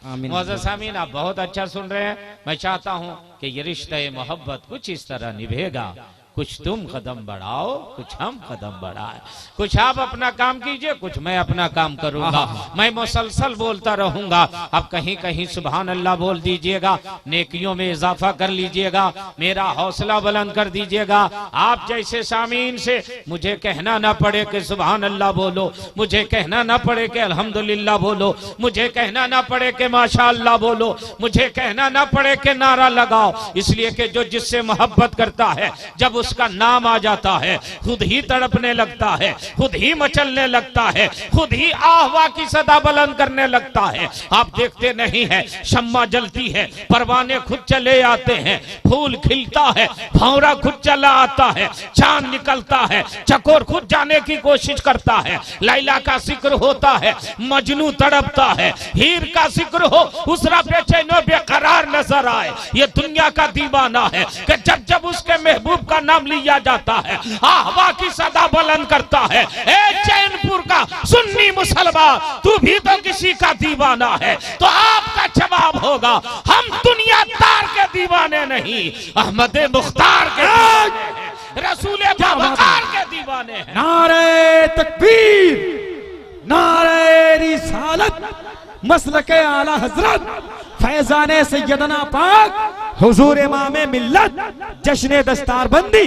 मुअज़्ज़ज़ सामीन, आप बहुत अच्छा सुन रहे हैं। मैं चाहता हूं कि ये रिश्ते मोहब्बत कुछ इस तरह निभेगा, कुछ तुम कदम बढ़ाओ, कुछ हम कदम बढ़ाए, कुछ आप अपना काम कीजिए, कुछ मैं अपना काम करूंगा। मैं मुसलसल बोलता रहूंगा, आप कहीं कहीं सुभान अल्लाह बोल दीजिएगा, नेकियों में इजाफा कर लीजिएगा, मेरा हौसला बुलंद कर दीजिएगा। आप जैसे सामीन से मुझे कहना ना पड़े कि सुभान अल्लाह बोलो, मुझे कहना ना पड़े कि अल्हम्दुलिल्लाह बोलो, मुझे कहना ना पड़े कि माशा अल्लाह बोलो, मुझे कहना ना पड़े कि नारा लगाओ। इसलिए कि जो जिससे मोहब्बत करता है, जब उसका नाम आ जाता है खुद ही तड़पने लगता है, खुद ही मचलने लगता है, खुद ही आहवा की सदा बुलंद करने लगता है। आप देखते नहीं है, शम्मा जलती है, परवाने खुद चले आते हैं, फूल खिलता है, भंवरा खुद चला आता है, चांद निकलता है, चकोर खुद जाने की कोशिश करता है, लैला का जिक्र होता है, मजनू तड़पता है, हीर का जिक्र हो उसरा बेचैनो बेकरार नजर आए। ये दुनिया का दीवाना है कि जब जब उसके महबूब का नाम लिया जाता है आहवा की सदा बुलंद करता है। ए चैनपुर का सुन्नी मुसलमान, तू भी तो किसी का दीवाना है, तो आपका जवाब होगा हम दुनियादार के दीवाने नहीं, अहमद मुख्तार के दीवाने हैं, रसूल बावकार के दीवाने हैं। नारे तकबीर, नारे रिसालत, मसलके आला हजरत फैजाने सैयदना पाक हुजूर इमामे मिल्लत जश्न दस्तारबंदी।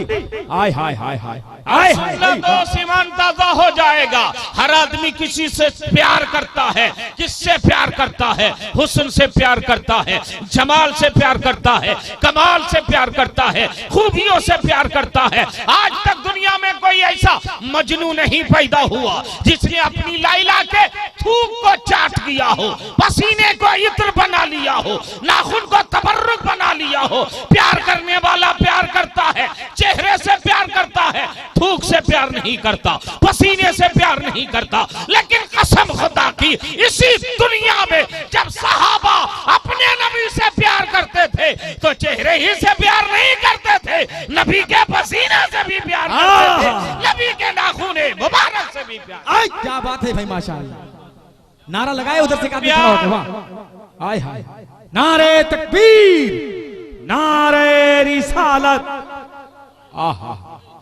आय हाय हाय हाय आय हाय, तो ईमान ताजा हो जाएगा। हर आदमी किसी से प्यार करता है, किससे प्यार करता है? हुस्न से प्यार करता है, जमाल से प्यार करता है, कमाल से प्यार करता है, खूबियों से प्यार करता है। आज तक दुनिया में कोई ऐसा मजनू नहीं पैदा हुआ जिसने अपनी लैला के थूक को चाट दिया हो, पसीने को इत्र बना लिया हो, नाखून को तबर्रुक बना लिया हो। प्यार करने वाला प्यार करता है, चेहरे से प्यार करता है, थूक से प्यार नहीं करता, पसीने से प्यार नहीं करता। लेकिन कसम खुदा की, इसी दुनिया में जब सहाबा अपने नबी से प्यार करते थे तो चेहरे ही से प्यार नहीं करते थे, नबी के पसीने से भी प्यार करते थे, नबी के नाखूने मुबारक से भी प्यार। क्या बात है भाई, माशाअल्लाह। नारा लगाए उधर से का वाह, आय हाय, नारे तकबीर, नारे रिसालत, आहा,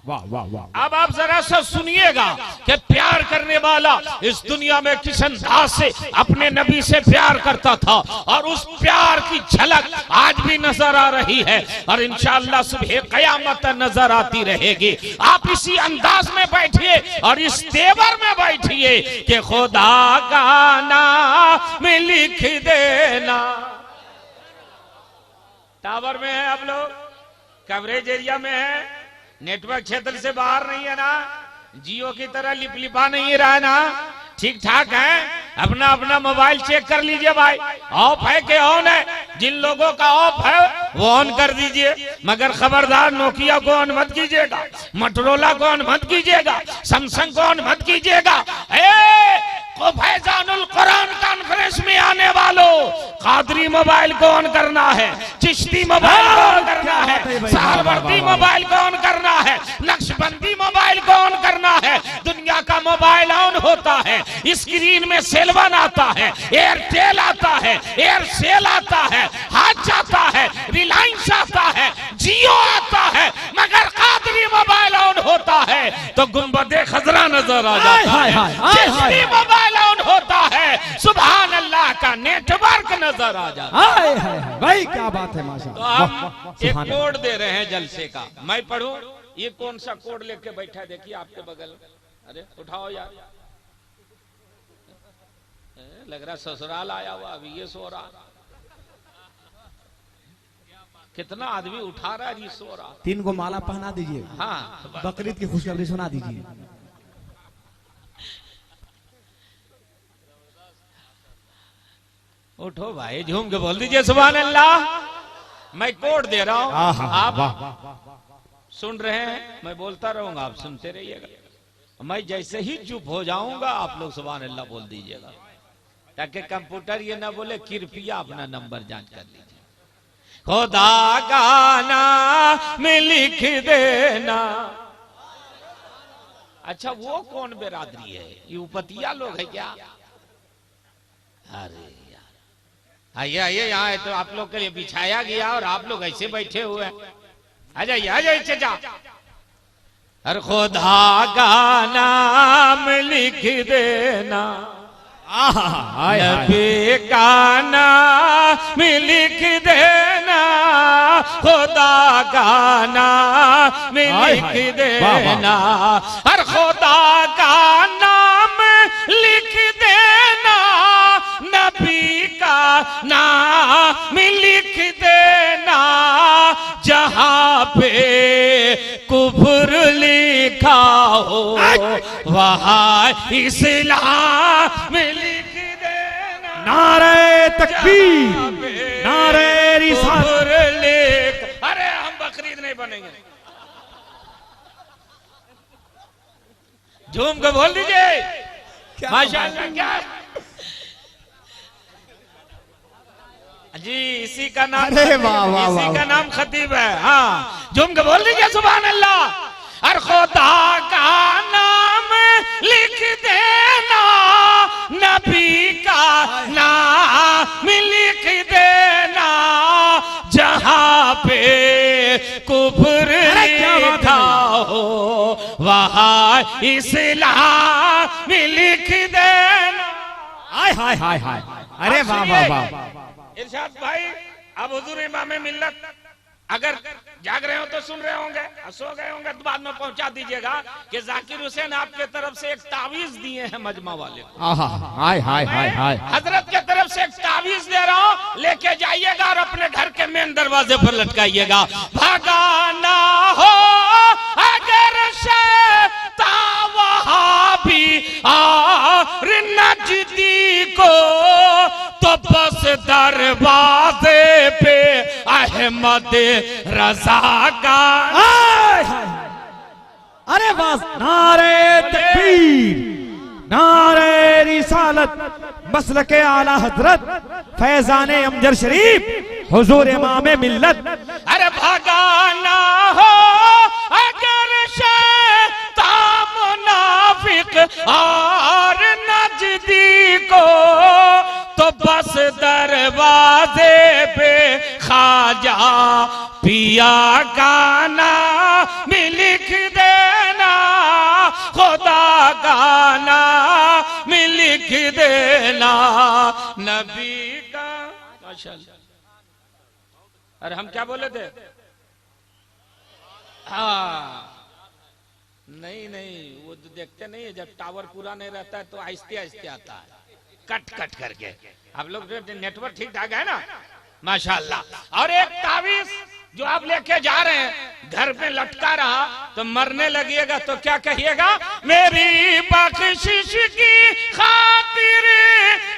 वाह वाह वाह। अब आप जरा सा सुनिएगा कि प्यार करने वाला इस दुनिया में किस अंदाज से अपने नबी से प्यार करता था, और उस प्यार की झलक आज भी नजर आ रही है और इंशाअल्लाह सुबह कयामत नजर आती रहेगी। आप इसी अंदाज में बैठिए और इस तेवर में बैठिए कि खुदा का नाम लिख देना। टावर में है आप लोग, कवरेज एरिया में है, नेटवर्क क्षेत्र से बाहर नहीं है ना, जियो की तरह लिपलिपा नहीं रहा है ना, ठीक ठाक है। अपना अपना मोबाइल चेक कर लीजिए भाई, ऑफ है कि ऑन है। जिन लोगों का ऑफ है वो ऑन कर दीजिए, मगर खबरदार नोकिया को ऑन मत कीजिएगा, मोटरोला को ऑन मत कीजिएगा, सैमसंग को ऑन मत कीजिएगा। फैजानुल कुरान कॉन्फ्रेंस में आने वालों, कादरी मोबाइल को ऑन करना है, चिश्ती मोबाइल को ऑन करना है, सहरवर्दी मोबाइल को ऑन करना है, नक्शबंदी मोबाइल को ऑन करना है। दुनिया का मोबाइल ऑन होता है, स्क्रीन में सेलवन आता है, एयरटेल आता है, एयरसेल आता है, हाथ जाता है, रिलायंस आता है, जियो आता है, मगर कादरी मोबाइल ऑन होता है तो गुंबदे खजरा नजर आ जाता है, चिश्ती मोबाइल ऑन होता है सुभान अल्लाह का नेटवर्क नजर आ जाता है। भाई क्या बात है, माशाअल्लाह। तो हम एक कोड दे रहे हैं जलसे का, मैं पढ़ूं? ये कौन सा कोड लेके बैठा है देखिए आपके बगल में, अरे उठाओ यार, लग रहा ससुराल आया हुआ, अभी ये सो रहा। कितना आदमी उठा रहा है, ये सो रहा। 3 को माला पहना दीजिए, हाँ, बकरीद की खुशखबरी सुना दीजिए। उठो भाई, झूम के बोल दीजिए सुभान अल्लाह। मैं कोड दे रहा हूं, आप सुन रहे हैं, मैं बोलता रहूंगा, आप सुनते रहिएगा। मैं जैसे ही चुप हो जाऊंगा आप लोग सुभान अल्लाह बोल दीजिएगा, ताकि कंप्यूटर ये ना बोले कृपया अपना नंबर जांच कर लीजिए। खुदा गाना में लिख देना। अच्छा वो कौन बिरादरी है, ये उपतिया लोग है क्या? अरे आइए आइए, यहाँ है तो आप लोग के लिए बिछाया गया और आप लोग ऐसे बैठे हुए हैं। आ जाइए चाचा। हर खुदा का नाम लिख देना, नबी का नाम लिख देना, खुदा का नाम लिख देना, हर खुदा का नाम लिख देना, नबी का नाम लिख देना, जहां पे कुफ्र लिखा हो वहां इस्लाम लिख देना। नारे तकबीर, नारे रिसालत। लिख, अरे हम बकरीद नहीं बनेंगे। झूम के बोल दीजिए माशाअल्लाह। क्या जी, इसी का नाम, इसी का नाम खतीब है। हाँ, झूम के बोल दीजिए सुभान अल्लाह। हर खुदा का नाम लिख देना, नबी का नाम लिख देना, जहां पे कुफ्र लिखा हो वहां इस्लाम लिख देना। हाय हाय हाय हाय, अरे वाह वाह वाह। इरशाद भाई, अब हुजूर इमाम मिल्लत अगर जाग रहे हो तो सुन रहे होंगे, सो गए होंगे तो बाद में पहुंचा दीजिएगा कि जाकिर हुसैन आपके तरफ से एक तावीज दिए हैं मजमा वाले को। हाय हाय हाय हाय, हजरत के तरफ से एक तावीज दे रहा हूं, लेके जाइएगा और अपने घर के मेन दरवाजे पर लटकाइएगा। भगाना हो अगर शैतान वहाबी और नजदी को, तो बस दरवाजे पे अहमद रजा का। अरे बस, नारे तकबीर, नारे रिसालत, मसलके आला हजरत फैजान अमजद शरीफ हुजूर इमाम मिल्लत। अरे भगाना हो अगर शैतान मुनाफिक और नजदी को, तो बस दरवाजे पे खाजा पिया का नाम लिख देना, खुदा का नाम लिख देना, नबी का। माशाअल्लाह। अरे हम क्या बोले थे? हाँ, नहीं वो तो देखते नहीं है, जब टावर पूरा नहीं रहता है तो आहिस्ते आहिस्ते आता है, कट कट करके। आप लोग नेटवर्क ठीक ठाक है ना माशाअल्लाह। और एक तावीज जो आप लेके जा रहे हैं, घर पे लटका रहा तो मरने लगिएगा तो क्या कहिएगा? मेरी बख्शिश की खातिर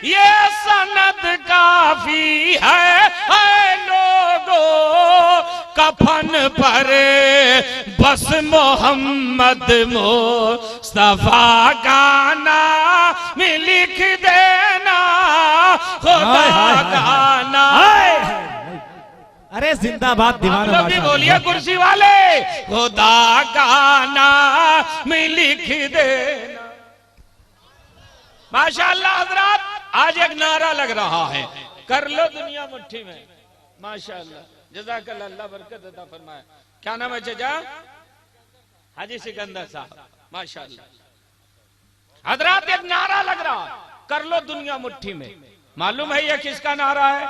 ये सनद काफी है लोगों, कफन पर बस मोहम्मद मुस्तफा का नाम लिख देना, खुदा का नाम। अरे जिंदाबाद दीवाना। आप लोग भी बोलिए कुर्सी वाले, खुदा का नाम लिख देना। माशाअल्लाह हजरात, आज एक नारा लग रहा है, कर लो दुनिया मुट्ठी में। माशाअल्लाह, जज़ाकल्लाह, अल्लाह बरकत अता फरमाए। क्या नाम है चाचा? हाजी सिकंदर साहब, माशाअल्लाह। हजरात, एक नारा लग रहा है, कर लो दुनिया मुट्ठी में। मालूम है ये किसका नारा है?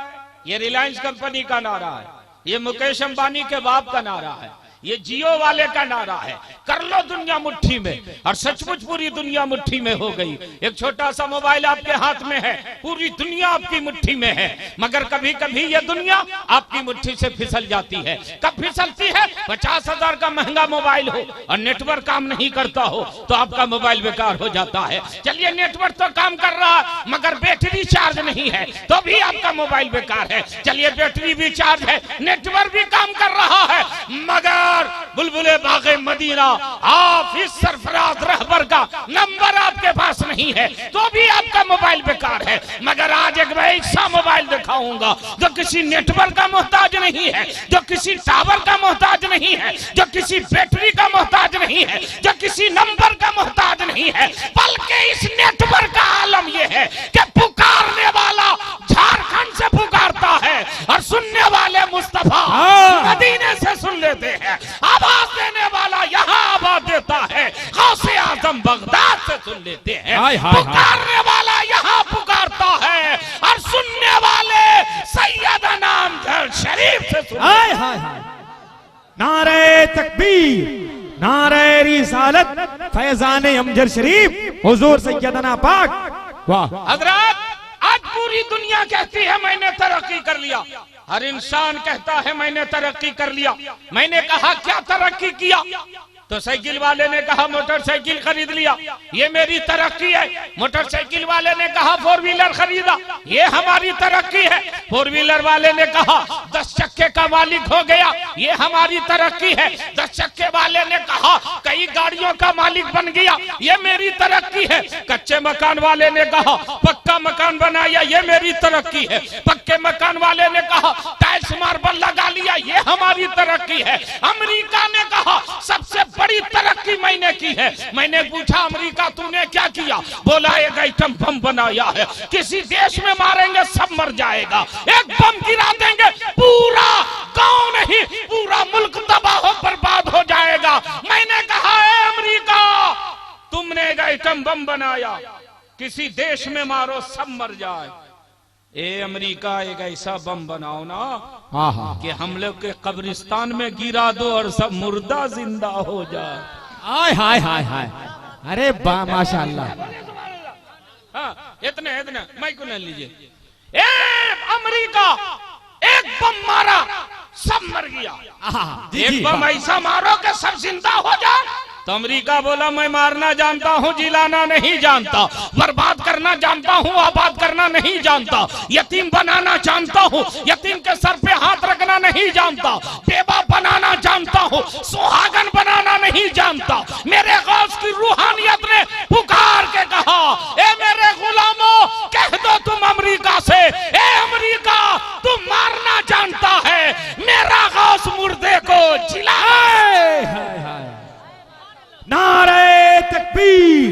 ये रिलायंस कंपनी का नारा है, ये मुकेश अंबानी के बाप का नारा है, ये जियो वाले का नारा है, कर लो दुनिया मुट्ठी में। और सचमुच पूरी दुनिया मुट्ठी में हो गई। एक छोटा सा मोबाइल आपके हाथ में है, पूरी दुनिया आपकी मुट्ठी में है। मगर कभी कभी ये दुनिया आपकी मुट्ठी से फिसल जाती है। कब फिसलती है? 50,000 का महंगा मोबाइल हो और नेटवर्क काम नहीं करता हो तो आपका मोबाइल बेकार हो जाता है। चलिए, नेटवर्क तो काम कर रहा मगर बैटरी चार्ज नहीं है तो भी आपका मोबाइल बेकार है। चलिए, बैटरी भी चार्ज है, नेटवर्क भी काम कर रहा है, मगर बुलबुले बागे मदीना हाफिज सरफराज रहबर का नंबर आपके पास नहीं है तो भी आपका मोबाइल बेकार है। मगर आज एक मैं ऐसा मोबाइल दिखाऊंगा जो किसी नेटवर्क का मोहताज नहीं है, जो किसी टावर का मोहताज नहीं है, जो किसी बैटरी का मोहताज नहीं है, जो किसी नंबर का मोहताज नहीं है, बल्कि इस नेटवर्क का आलम यह है कि पुकारने वाला झारखंड से पुकार हाय हाय पुकारने वाला यहाँ पुकारता है और सुनने वाले सैयदना अमजद शरीफ से सुनते हैं। हाय हाय हाय। नारे तकबीर, नारे रिसालत, फैजान अमजद शरीफ, हुजूर सैयदना पाक। वाह हजरत, आज पूरी दुनिया कहती है मैंने तरक्की कर लिया, हर इंसान कहता है मैंने तरक्की कर लिया। मैंने कहा क्या तरक्की किया? तो साइकिल वाले ने कहा मोटरसाइकिल खरीद लिया, ये मेरी तरक्की है। मोटरसाइकिल वाले ने कहा 4 व्हीलर खरीदा, ये हमारी तरक्की है। 4 व्हीलर वाले ने कहा 10 चक्के का मालिक हो गया, ये हमारी तरक्की है। 10 चक्के वाले ने कहा कई गाड़ियों का मालिक बन गया, ये मेरी तरक्की है। कच्चे मकान वाले ने कहा पक्का मकान बनाया, ये मेरी तरक्की है। पक्के मकान वाले ने कहा टाइल्स मार्बल लगा लिया, ये हमारी तरक्की है। अमेरिका ने कहा सबसे बड़ी तरक्की मैंने की है। मैंने पूछा अमेरिका तूने क्या किया? बोला एक आइटम बम बनाया है, किसी देश में मारेंगे सब मर जाएगा, एक बम गिरा देंगे पूरा गांव नहीं पूरा मुल्क तबाह हो बर्बाद हो जाएगा। मैंने कहा है अमेरिका तुमने एक आइटम बम बनाया, किसी देश में मारो सब मर जाए। ए अमेरिका एक ऐसा बम बनाओ ना कि हम लोग के कब्रिस्तान में गिरा दो और सब मुर्दा जिंदा हो जाए। हाय हाय हाय हाय। अरे वाह माशाअल्लाह। हाँ, इतने इतने माइक को ले लीजिए। ए अमेरिका एक बम मारा सब मर गया, एक बम ऐसा मारो कि सब जिंदा हो जाए। तो अमेरिका बोला मैं मारना जानता हूँ, जिलाना नहीं जानता, बर्बाद करना जानता हूँ, आबाद करना नहीं जानता, यतीम बनाना जानता हूँ, यतीम के सर पे हाथ रखना नहीं जानता, बेवा बनाना जानता हूँ, सुहागन बनाना नहीं जानता। मेरे गौस की रूहानियत ने पुकार के कहा ए मेरे गुलामों कह दो तुम अमेरिका से, ए अमेरिका तुम मारना जानता है, मेरा गौस मुर्दे को जिला। नारे तकबीर,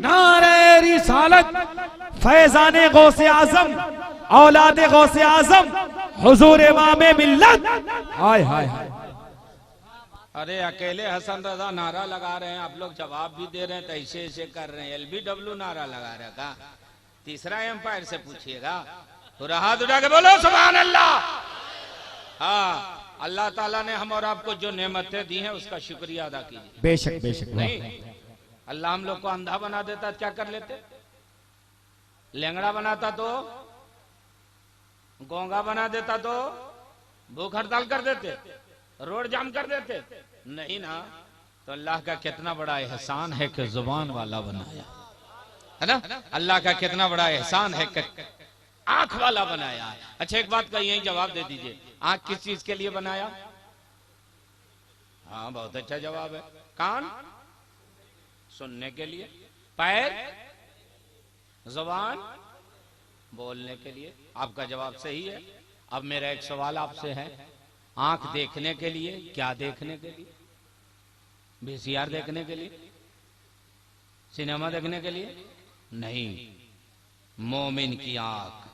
नारे रिसालत, फैजाने गौसे आजम, औलादे गौसे आजम, हुजूर इमामे मिल्लत। हाय हाय हाय। अरे अकेले हसन रजा नारा लगा रहे हैं, आप लोग जवाब भी दे रहे हैं तो ऐसे ऐसे कर रहे हैं। LBW नारा लगा रहे का, तीसरा एम्पायर से पूछिएगा। तो हाथ उठा के बोलो सुभान अल्लाह। हाँ, अल्लाह ताला ने हम और आपको जो नेमतें दी हैं उसका शुक्रिया अदा कीजिए। बेशक बेशक। नहीं, अल्लाह हम लोग को अंधा बना देता क्या कर लेते? लेंगड़ा बनाता तो, गोंगा बना देता तो, भूख हड़ताल कर देते, रोड जाम कर देते? नहीं ना। तो अल्लाह का कितना बड़ा एहसान है कि जुबान वाला बनाया है ना। अल्लाह का कितना बड़ा एहसान है कि आंख वाला बनाया। अच्छा एक बात का यही जवाब दे दीजिए, आंख किस चीज के लिए बनाया? हाँ बहुत अच्छा जवाब है। कान सुनने के लिए, पैर जुबान बोलने के लिए। आपका जवाब सही है। अब मेरा एक सवाल आपसे है, आंख देखने के लिए, क्या देखने के लिए? VCR देखने के लिए, सिनेमा देखने के लिए नहीं। मोमिन की आंख,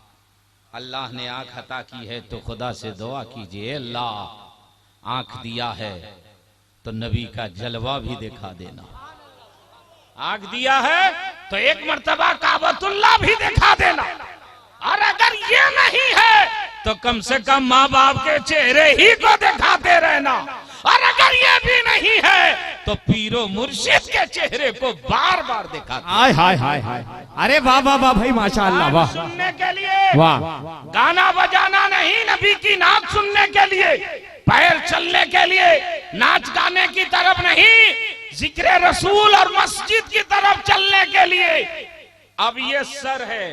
अल्लाह ने आंख अता की है तो खुदा से दुआ कीजिए अल्लाह आंख दिया है तो नबी का जलवा भी दिखा देना। आंख दिया है तो एक मर्तबा काबतुल्लाह भी दिखा देना। और अगर ये नहीं है तो कम से कम माँ बाप के चेहरे ही को दिखाते रहना। और अगर ये भी नहीं है तो पीरो मुर्शिद के चेहरे को बार बार दिखा। हाय हाय हाय हाय। अरे वाह वाह वाह भाई माशाअल्लाह। वाह, सुनने के लिए वाह, गाना बजाना नहीं, नबी की नाच सुनने के लिए, पैर चलने के लिए, नाच गाने की तरफ नहीं, जिक्र रसूल और मस्जिद की तरफ चलने के लिए। अब ये सर है,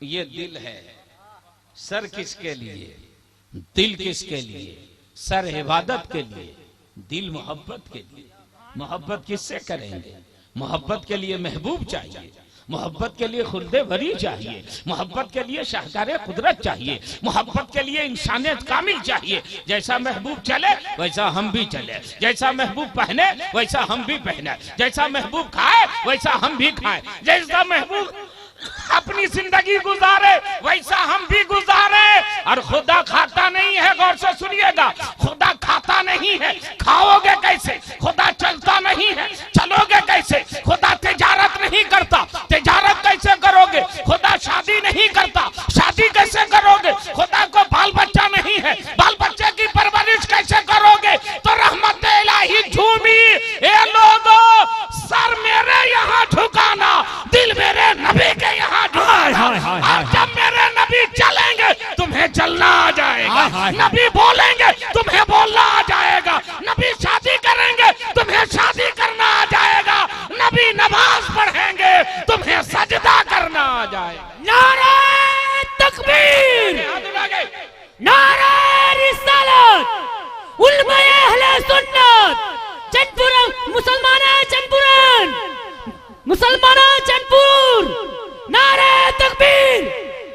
ये दिल है। सर किसके लिए, दिल किसके लिए? सर इबादत के लिए, दिल मोहब्बत के लिए। मोहब्बत किससे करेंगे? मोहब्बत के लिए महबूब चाहिए, मोहब्बत के लिए खुल्दे वरी चाहिए, मोहब्बत के लिए शाहकारे कुदरत चाहिए, मोहब्बत के लिए इंसानियत कामिल चाहिए। जैसा महबूब चले वैसा हम भी चले, जैसा महबूब पहने वैसा हम भी पहने, जैसा महबूब खाए वैसा हम भी खाएं, जैसा महबूब अपनी जिंदगी गुजारे वैसा हम भी गुजारे। और खुदा खाता नहीं है, गौर से सुनिएगा, खुदा खाता नहीं है, खाओगे कैसे? खुदा चलता नहीं है, चलोगे कैसे? खुदा तिजारत नहीं करता, हाय। नबी बोलेंगे तुम्हें बोलना आ जाएगा, नबी शादी करेंगे तुम्हें शादी करना आ जाएगा, नबी नमाज पढ़ेंगे तुम्हें सजदा करना आ जाएगा। नारे तकबीर, हाथ उठा के। नारे रिसालत, उलमाए अहले सुन्नत, चंदपुर मुसलमान चंदपुरन, मुसलमान चंदपुर, नारे तकबीर,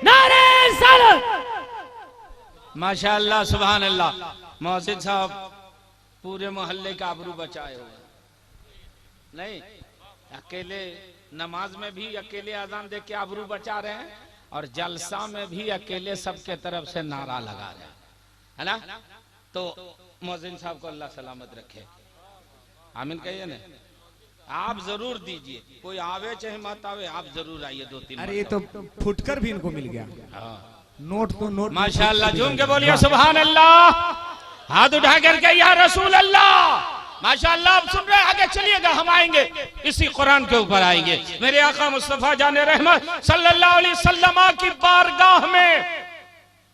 नारे रिसालत। माशाअल्लाह सुभान अल्लाह। मोहसिन साहब पूरे मोहल्ले का आबरू बचाए हुए नहीं, अकेले नमाज में भी अकेले अजान दे के आबरू बचा रहे हैं और जलसा में भी अकेले सबके तरफ से नारा लगा रहे हैं, है ना। तो मोहसिन साहब को अल्लाह सलामत रखे, आमीन कहिए ना। आप जरूर दीजिए, कोई आवे चाहे मत आवे, आप जरूर आइए 2-3। अरे ये तो फुटकर भी इनको मिल गया। नोट तो नोट। माशाअल्लाह, झूम के बोलिए सुभान अल्लाह। हाथ उठा करके या रसूल अल्लाह। माशाअल्लाह, आप सुन रहे हैं, आगे चलिएगा, हम आएंगे इसी कुरान के ऊपर आएंगे। मेरे आका मुस्तफा जाने रहमत सल्लल्लाहु अलैहि वसल्लम की बारगाह में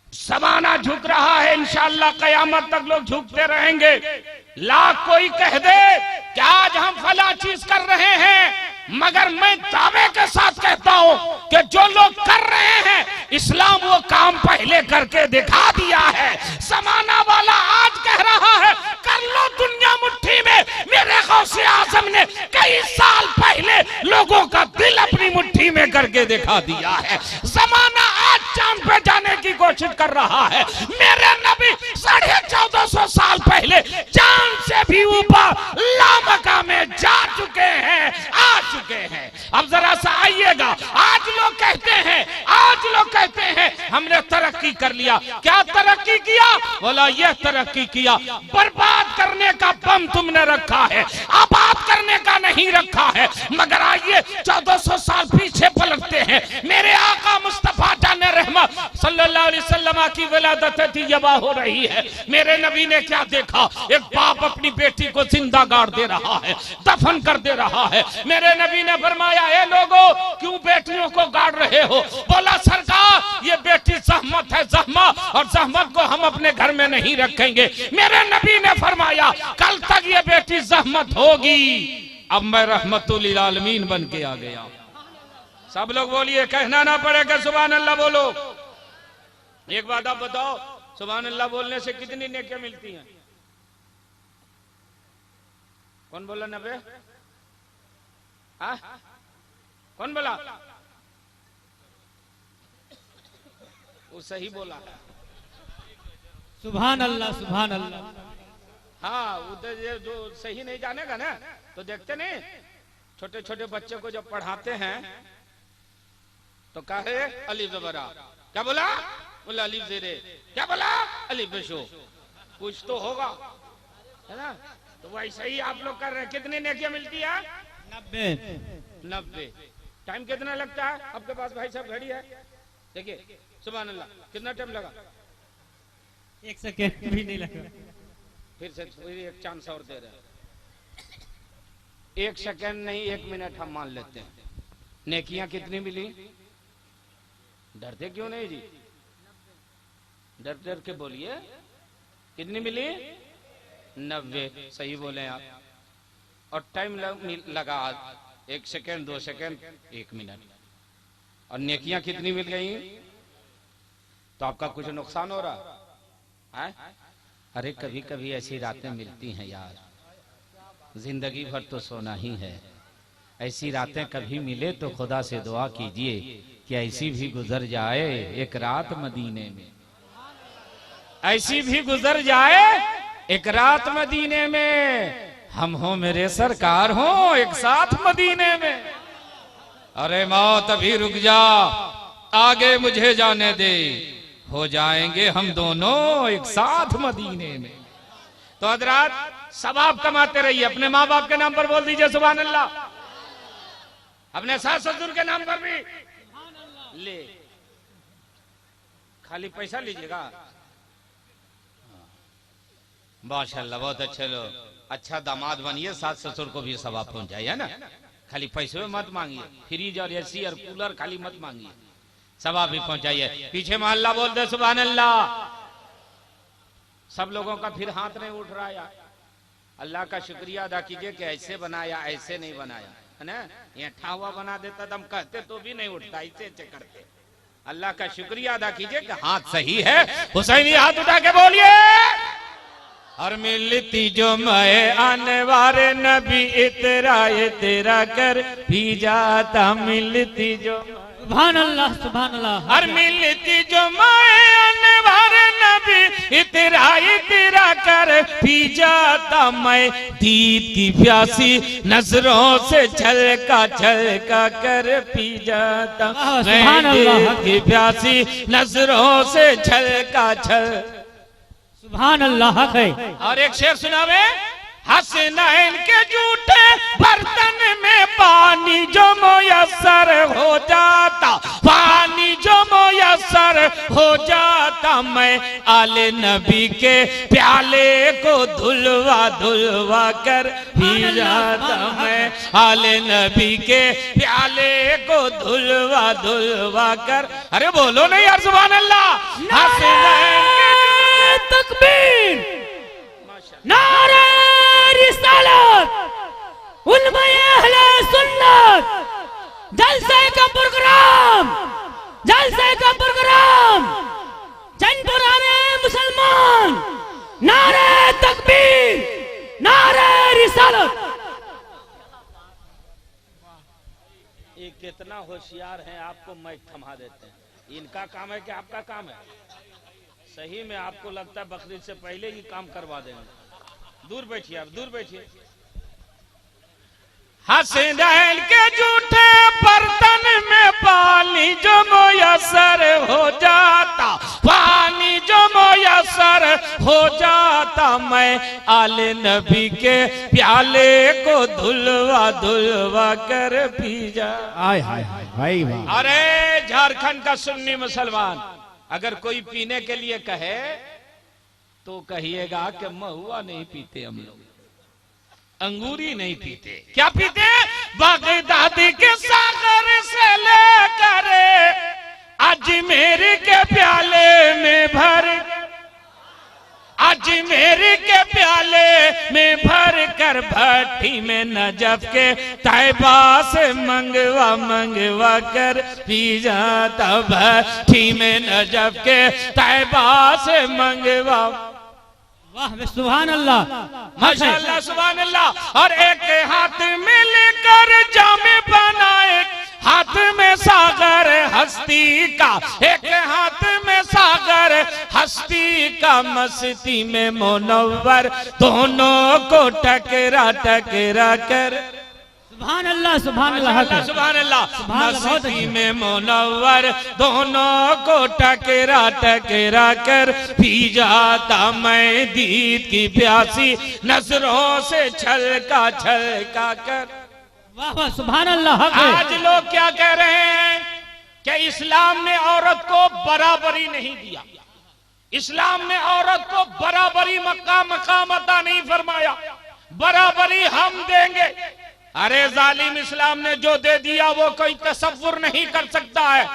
ज़माना झुक रहा है, इंशाअल्लाह कयामत तक लोग झुकते रहेंगे। लाख कोई कह दे कि आज हम फला चीज कर रहे हैं, मगर मैं दावे के साथ कहता हूं कि जो लोग कर रहे हैं इस्लाम वो काम पहले करके दिखा दिया है। ज़माना वाला आज कह रहा है कर लो दुनिया मुट्ठी में, मेरे गौसे आज़म ने कई साल पहले लोगों का दिल अपनी मुट्ठी में करके दिखा दिया है। ज़माना आज चांद पे जाने की कोशिश कर रहा है, मेरे नबी 1450 साल पहले चांद से भी ऊपर लामका में जा चुके हैं, आ चुके हैं। अब जरा सा आइएगा, आज लोग कहते हैं हमने तरक्की कर लिया। क्या तरक्की किया? बोला यह तरक्की किया, बर्बाद करने का बम तुमने रखा है, आबाद करने का नहीं रखा है। मगर आइए 1400 साल पीछे पलटते हैं। मेरे आका मुस्तफा जाने रहमत सल्लल्लाहु अलैहि वसल्लम की विलादत तैयबा हो रही है। मेरे नबी ने क्या देखा? एक बाप अपनी बेटी को जिंदा गाड़ दे रहा है, दफन कर दे रहा है। मेरे नबी ने फरमाया ए लोगो क्यों बेटियों को गाड़ रहे हो? बोला सरकार ये बेटी जहमत है, जहमत, और जहमत को हम अपने घर में नहीं रखेंगे। मेरे नबी ने फरमाया कल तक ये बेटी जहमत होगी, अब मैं रहमतुल लिल आलमीन बन के आ गया। सब लोग बोलिए, कहना ना पड़ेगा सुभान अल्लाह बोलो। एक बात आप बताओ, सुभान अल्लाह बोलने से कितनी नेकियां मिलती हैं? कौन बोला 90? कौन बोला? वो सही बोला। सुभान अल्लाह, सुभान अल्लाह। हाँ, उधर ये जो सही नहीं जानेगा ना तो देखते नहीं, छोटे छोटे बच्चे को जब पढ़ाते हैं तो कहे अलिफ ज़बरा, क्या बोला? बोला अलिफ ज़ेरे, क्या बोला? अलिफ पेशो। कुछ तो होगा, है ना। तो वैसे ही आप लोग कर रहे हैं। कितनी नेकियां मिलती है? 90। टाइम कितना लगता है आपके पास भाई साहब? घड़ी है, देखिए सुभान अल्लाह। कितना टाइम लगा? 1 सेकंड भी नहीं लगा। फिर से एक चांस और दे रहे हैं। 1 सेकंड नहीं, 1 मिनट हम मान लेते हैं। नेकियां कितनी मिली? डरते क्यों नहीं जी? डर डर के बोलिए, कितनी मिली? 90। सही बोले आप। और टाइम लगा 1 सेकंड, 2 सेकंड, 1 मिनट। और नेकियां कितनी मिल गई? तो आपका कुछ नुकसान हो रहा है? अरे कभी कभी ऐसी रातें मिलती हैं यार, जिंदगी भर तो सोना ही है। ऐसी रातें कभी मिले तो खुदा से दुआ कीजिए कि ऐसी भी गुजर जाए एक रात मदीने में, ऐसी भी गुजर जाए एक रात मदीने में। हम हो मेरे सरकार हो एक साथ मदीने में। अरे मौत अभी रुक जा, आगे मुझे जाने दे, हो जाएंगे हम दोनों एक साथ मदीने में। तो हजरात सवाब कमाते रहिए। अपने माँ बाप के नाम पर बोल दीजिए सुभान अल्लाह, अपने सास ससुर के नाम पर भी ले। खाली पैसा लीजिएगा? माशाल्लाह, बहुत अच्छे लोग। अच्छा दामाद बनिए, सास ससुर को भी सवाब पहुंचाइए ना। खाली पैसे में मत मांगिए, फ्रिज और एसी और कूलर खाली मत मांगिए, सवाब भी पहुंचाइए। पीछे मोहल्ला बोल दे सुभान अल्लाह। सब लोगों का फिर हाथ नहीं उठ रहा यार। अल्लाह का शुक्रिया अदा कीजिए कि ऐसे बनाया, ऐसे नहीं बनाया, है ना। ये ठावा बना देता तो हम कहते तो भी नहीं उठता, ऐसे करते। अल्लाह का शुक्रिया अदा कीजिए कि हाथ सही है। हुसैनी हाथ उठा के बोलिए। और मिलती जो मैं आने वाले नबी इतराए तेरा कर भी जाता, मिलती जो सुभान अल्लाह सुभान अल्लाह। और मिलती जो मैं आने वाले नबी इतराए तेरा कर भी जाता, मैं दीद की प्यासी नजरों से छलका छलका कर पी जाता, मैं दीद की प्यासी नजरों से छलका छल। सुभान अल्लाह है। और एक शेर सुनावे। हसनैन के जूठे बर्तन में पानी जो मुयस्सर हो जाता, पानी जो मुयस्सर हो जाता, मैं आले नबी के प्याले को धुलवा धुलवा कर पी जाता, मैं आले नबी के प्याले को धुलवा धुलवा कर। अरे बोलो नहीं यार सुभान अल्लाह। हसनैन तकबीर, नारे रिसालत, उलमाए अहले सुन्नत, जलसे का प्रोग्राम, जलसे का प्रोग्राम, जौनपुराने मुसलमान, नारे तकबीर, नारे रिसालत। ये कितना होशियार है, आपको माइक थमा देते हैं। इनका काम है कि आपका काम है? सही में आपको लगता है बकरीद से पहले ही काम करवा देंगे। दूर बैठिए, आप दूर बैठिए। हसनैन के जूठे बर्तन में पानी जो मुयस्सर हो जाता, पानी जो मुयस्सर हो जाता, मैं आले नबी के प्याले को धुलवा धुलवा कर पी जा। आय हाय हाय भाई वाह। अरे झारखंड का सुन्नी मुसलमान अगर कोई पीने के लिए कहे तो कहिएगा कि महुआ नहीं पीते हम लोग, अंगूरी नहीं पीते। क्या पीते? बगदादी के सागर से लेकर अजमेर के प्याले में भर, अजमेर के प्याले में भर कर भट्टी में नजफ के तैबा से मंगवा मंगवा कर पी जाता, भट्टी में नजफ के तैबा से मंगवा। वाह सुभान अल्लाह, माशाअल्लाह सुभान अल्लाह। और एक हाथ में लेकर जामे बनाए, हाथ में सागर हस्ती का, एक हाथ में सागर हस्ती का, मस्ती में मुनव्वर दोनों को टकरा टकरा कर। सुभान अल्लाह सुभान अल्लाह सुभान अल्लाह। मस्ती में मुनव्वर दोनों को टकरा टकरा कर पी जाता, मैं दीद की प्यासी नजरों से छलका छलका कर। वाह वाह सुभान अल्लाह। आज लोग क्या कह रहे हैं कि इस्लाम ने औरत को बराबरी नहीं दिया, इस्लाम ने औरत को बराबरी मकाम अता नहीं फरमाया, बराबरी हम देंगे। अरे जालिम, इस्लाम ने जो दे दिया वो कोई तसव्वुर नहीं कर सकता है।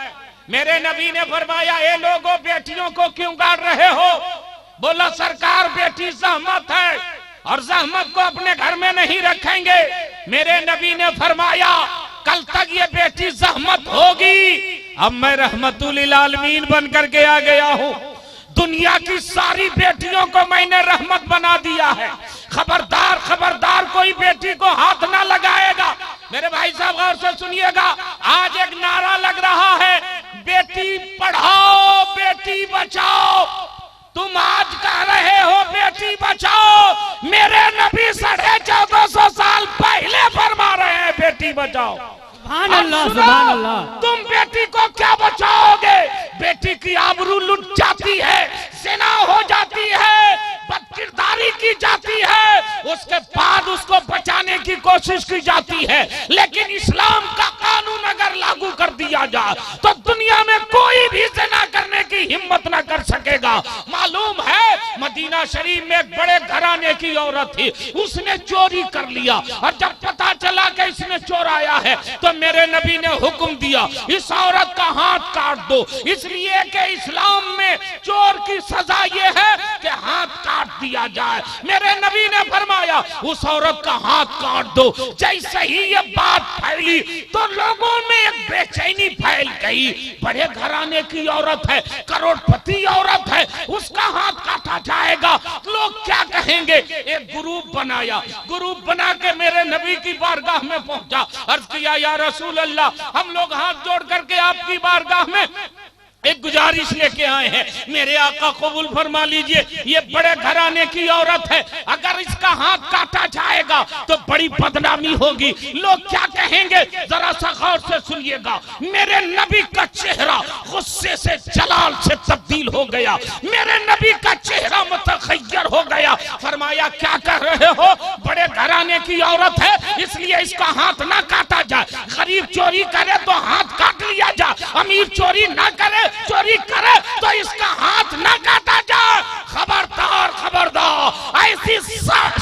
मेरे नबी ने फरमाया, ए लोगों बेटियों को क्यों गाड़ रहे हो? बोला सरकार बेटी ज़हमत है और ज़हमत को अपने घर में नहीं रखेंगे। मेरे नबी ने फरमाया कल तक ये बेटी ज़हमत होगी, अब मैं रहमतुल लिल आलमीन बन करके आ गया हूँ। दुनिया की सारी बेटियों को मैंने रहमत बना दिया है। खबरदार खबरदार, कोई बेटी को हाथ ना लगाएगा। मेरे भाई साहब गौर से सुनिएगा, आज एक नारा लग रहा है, बेटी पढ़ाओ बेटी बचाओ। तुम आज कह रहे हो बेटी बचाओ, मेरे नबी 1450 साल पहले फरमा रहे हैं बेटी बचाओ। सुभान अल्लाह सुभान अल्लाह। तुम बेटी को क्या बचाओगे? बेटी की आबरू लुट जाती है, ज़िना हो जाती है, बदकिरदारी की जाती है, उसके बाद उसको बचाने की कोशिश की जाती है। लेकिन इस्लाम का कानून अगर लागू कर दिया जाए तो दुनिया में कोई भी ज़िना करने की हिम्मत ना कर सकेगा। मालूम है मदीना शरीफ में एक बड़े घराने की औरत थी, उसने चोरी कर लिया और जब पता चला कि इसने चोराया है तो मेरे नबी ने हुक्म दिया इस औरत का हाथ काट दो, इसलिए कि इस्लाम में चोर की सजा ये है कि हाथ दिया जाए। मेरे नबी ने फरमाया उस औरत का हाथ काट दो। जैसे ही ये बात फैली तो लोगों में एक बेचैनी फैल गई। बड़े घराने की औरत है, करोड़पति औरत है, उसका हाथ काटा जाएगा, लोग क्या कहेंगे। एक ग्रुप बनाया, ग्रुप बना के मेरे नबी की बारगाह में पहुंचा। अर्ज किया या रसूल अल्लाह, हम लोग हाथ जोड़ करके आपकी बारगाह में एक गुजारिश लेके आए हैं, मेरे आका कबूल फरमा लीजिए। ये बड़े घराने की औरत है, अगर इसका हाथ काटा जाएगा तो बड़ी बदनामी होगी, लोग क्या कहेंगे। जरा सा गौर से सुनिएगा। मेरे नबी का चेहरा गुस्से से जलाल से तब्दील हो गया, मेरे नबी का चेहरा मुतगय्यर हो गया। फरमाया क्या कर रहे हो, बड़े घराने की औरत है इसलिए इसका हाथ ना काटा जाए। गरीब चोरी करे तो हाथ काट लिया जाए, अमीर चोरी ना करे, चोरी करे तो इसका हाथ ना काटा जाए। खबरदार खबरदार, ऐसी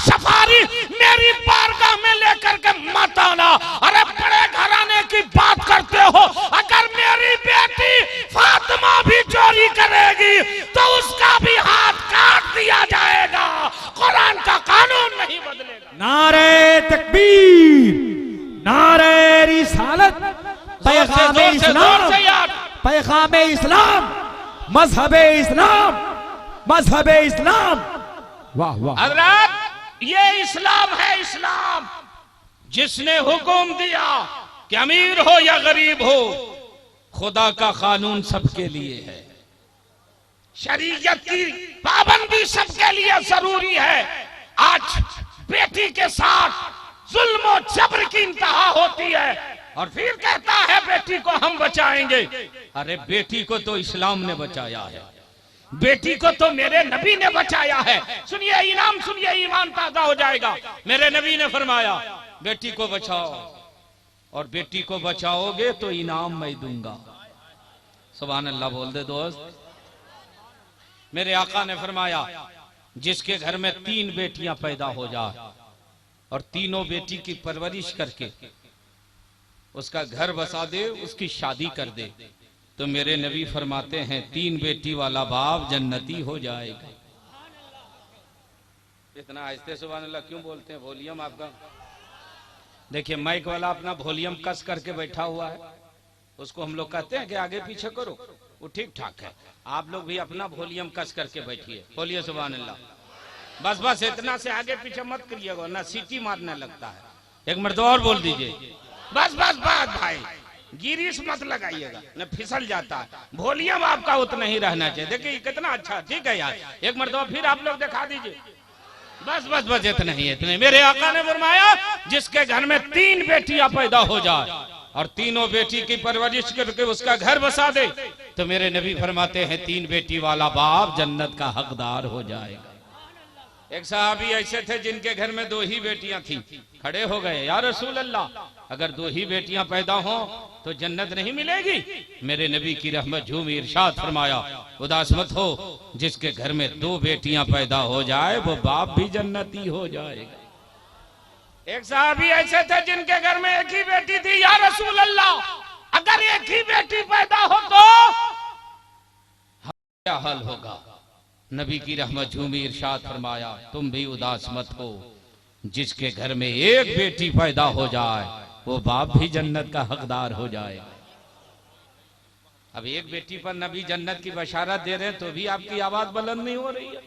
सफारी मेरी बारगाह में लेकर के मत आना। अरे बड़े घराने की बात करते हो, अगर मेरी बेटी फातिमा भी चोरी करेगी तो उसका भी हाथ काट दिया जाएगा। कुरान का कानून नहीं बदलेगा। नारे तकबीर, नारे रिसालत, पैगाम इस्लाम, पैगाम इस्लाम, मजहब इस्लाम, मजहब इस्लाम। वाह वाह हज़रात, ये इस्लाम है। इस्लाम जिसने हुक्म दिया कि अमीर हो या गरीब हो, खुदा का कानून सबके लिए है। शरीयत की पाबंदी सबके लिए जरूरी है। आज बेटी के साथ जुल्म और जबर की इंतहा होती है और फिर कहता है बेटी को हम बचाएंगे। अरे बेटी को तो इस्लाम ने बचाया है, बेटी को तो मेरे नबी ने बचाया है। सुनिए इनाम, सुनिए, ईमान ताजा हो जाएगा। मेरे नबी ने फरमाया बेटी को बचाओ, और बेटी को बचाओगे तो इनाम मैं दूंगा। सुभान अल्लाह बोल दे दोस्त। मेरे आका ने फरमाया जिसके घर में 3 बेटियां पैदा हो जाए और तीनों बेटी की परवरिश करके उसका घर बसा दे, उसकी शादी कर दे, तो मेरे नबी फरमाते हैं 3 बेटी वाला बाप जन्नती हो जाएगा। इतना आहिस्ते सुभान अल्लाह क्यों बोलते हैं? वॉल्यूम आपका देखिए, माइक वाला अपना वॉल्यूम कस करके बैठा हुआ है, उसको हम लोग कहते हैं कि आगे पीछे करो, वो ठीक ठाक है। आप लोग भी अपना वॉल्यूम कस करके बैठिए, बोलिए सुभान अल्लाह। बस बस इतना से आगे पीछे मत करिएगा ना, सीटी मारने लगता है। एक मर्तबा और बोल दीजिए, बस बस बस भाई, गिरीश मत लगाइएगा, न फिसल जाता है। वॉल्यूम आपका उतना ही रहना चाहिए। देखिए कितना अच्छा, ठीक है यार। एक मर्तबा फिर आप लोग दिखा दीजिए। बस बस बस इतना ही, इतने। मेरे आका ने फरमाया जिसके घर में 3 बेटियां पैदा हो जाए और तीनों बेटी की परवरिश करके उसका घर बसा दे, तो मेरे नबी फरमाते हैं 3 बेटी वाला बाप जन्नत का हकदार हो जाएगा। एक साहबी ऐसे थे जिनके घर में 2 ही बेटियां थी, खड़े हो गए, या रसूल अल्लाह, अगर 2 ही बेटियां पैदा हो तो जन्नत नहीं मिलेगी? मेरे नबी की रहमत झूमी इरशाद फरमाया उदास मत हो, जिसके घर में 2 बेटियां पैदा हो जाए वो बाप भी जन्नती हो जाएगा। एक साहबी ऐसे थे जिनके घर में 1 ही बेटी थी, या रसूल अल्लाह, अगर 1 ही बेटी पैदा हो तो क्या हाल होगा? नबी की रहमत झूमी इरशाद फरमाया तुम भी उदास मत हो, जिसके घर में 1 बेटी पैदा हो जाए वो बाप भी जन्नत का हकदार हो जाएगा। अब 1 बेटी पर नबी जन्नत की बशारत दे रहे हैं तो भी आपकी आवाज बुलंद नहीं हो रही है।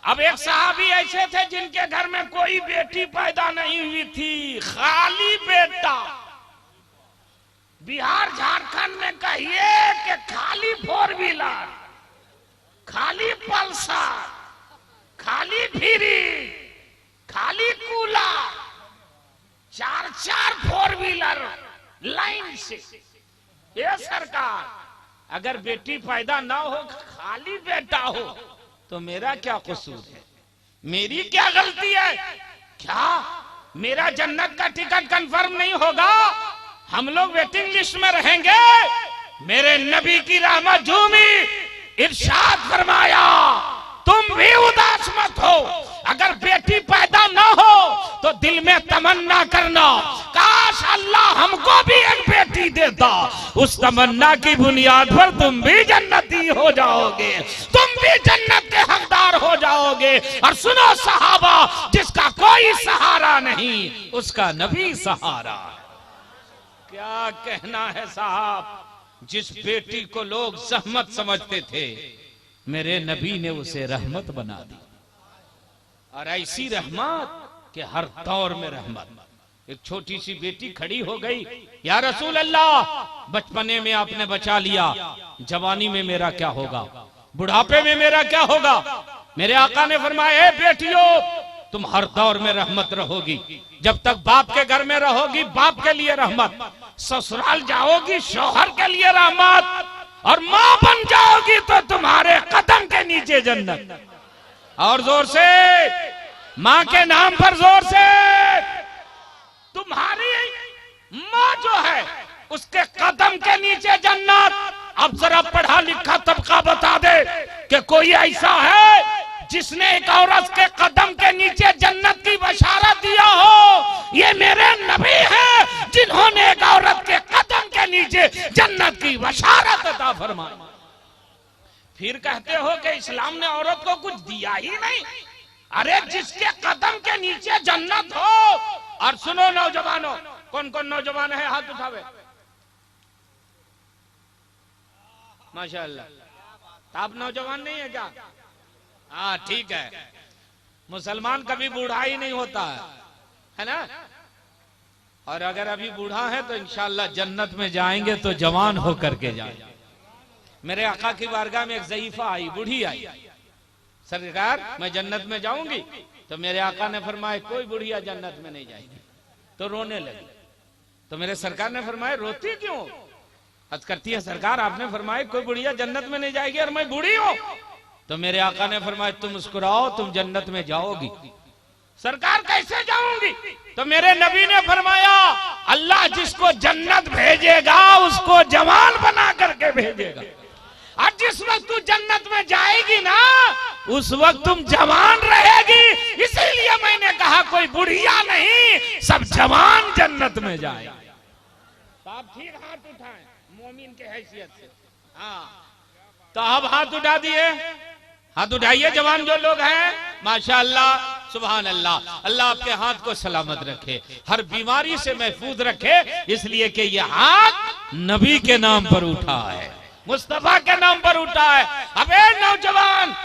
अब एक साहबी ऐसे थे जिनके घर में कोई बेटी पैदा नहीं हुई थी, खाली बेटा। बिहार झारखंड में कहिए कि खाली 4 व्हीलर, खाली पल्सर, खाली फ्री, खाली कूलर, 4 4 व्हीलर लाइन से। ये सरकार, अगर बेटी पैदा ना हो, खाली बेटा हो, तो मेरा क्या कसूर है? मेरी क्या गलती है? क्या मेरा जन्नत का टिकट कंफर्म नहीं होगा? हम लोग वेटिंग लिस्ट में रहेंगे? मेरे नबी की रहमत झूमी इरशाद फरमाया तुम भी उदास मत हो, अगर बेटी पैदा ना हो तो दिल में तमन्ना करना काश अल्लाह हमको भी एक बेटी देता। उस तमन्ना की बुनियाद पर तुम भी जन्नती हो जाओगे, तुम भी जन्नत के हकदार हो जाओगे। और सुनो सहाबा, जिसका कोई सहारा नहीं उसका नबी सहारा। क्या कहना है साहब, जिस बेटी को लोग जहमत समझते थे मेरे नबी ने उसे रहमत बना दी। और ऐसी रहमत कि हर दौर में रहमत। एक छोटी सी बेटी खड़ी हो गई, या रसूल अल्लाह, बचपने में आपने बचा लिया, जवानी में मेरा क्या होगा, बुढ़ापे में मेरा क्या होगा। मेरे आका ने फरमाया, ए बेटियों, तुम हर दौर में रहमत रहोगी। जब तक बाप के घर में रहोगी बाप के लिए रहमत, ससुराल जाओगी शौहर के लिए रहमत, और मां बन जाओगी तो तुम्हारे कदम के नीचे जन्नत। और जोर से, मां के नाम पर जोर से। तुम्हारी मां जो है उसके कदम के नीचे जन्नत। अब जरा पढ़ा लिखा तबका बता दे कि कोई ऐसा है जिसने एक औरत के कदम के नीचे जन्नत की बशारत दिया हो। ये मेरे नबी हैं जिन्होंने एक औरत के कदम के नीचे जन्नत की बशारत अता फरमाई। फिर कहते हो कि इस्लाम ने औरत को कुछ दिया ही नहीं। अरे जिसके कदम के नीचे जन्नत हो। और सुनो नौजवानों, कौन कौन नौजवान है हाथ उठावे। माशाअल्लाह। आप नौजवान नहीं है क्या? हाँ ठीक है। मुसलमान कभी बूढ़ा ही नहीं होता है ना। और अगर अभी बूढ़ा है तो इंशाअल्लाह जन्नत में जाएंगे तो जवान होकर के जाएंगे। मेरे आका की बारगाह में एक ज़ईफा आई, बूढ़ी आई, सरकार मैं जन्नत में जाऊंगी। तो मेरे आका ने फरमाया कोई बुढ़िया जन्नत में नहीं जाएगी। तो रोने लगी। तो मेरे सरकार ने फरमाया रोती क्यों? अर्ज करती है सरकार आपने फरमाया कोई बुढ़िया जन्नत में नहीं जाएगी और मैं बूढ़ी हूं। तो मेरे आका ने फरमाया तुम मुस्कुराओ, तुम जन्नत में जाओगी। सरकार कैसे जाऊंगी? तो मेरे नबी ने फरमाया अल्लाह जिसको जन्नत भेजेगा उसको जवान बना करके भेजेगा। और जिस वक्त तू जन्नत में जाएगी ना उस वक्त तुम जवान रहेगी। इसीलिए मैंने कहा कोई बुढ़िया नहीं, सब जवान जन्नत में जाए। आप ठीक हाथ उठाएं मोमिन के हैसियत से। हाँ तो अब हाथ उठा दिए, हाथ उठाइए जवान जो लोग हैं। माशाअल्लाह सुभान अल्लाह। अल्लाह आपके हाथ को सलामत रखे, हर बीमारी से महफूज रखे। इसलिए कि यह हाथ नबी के नाम पर उठा है, मुस्तफा के नाम पर उठा है। अबे नौजवान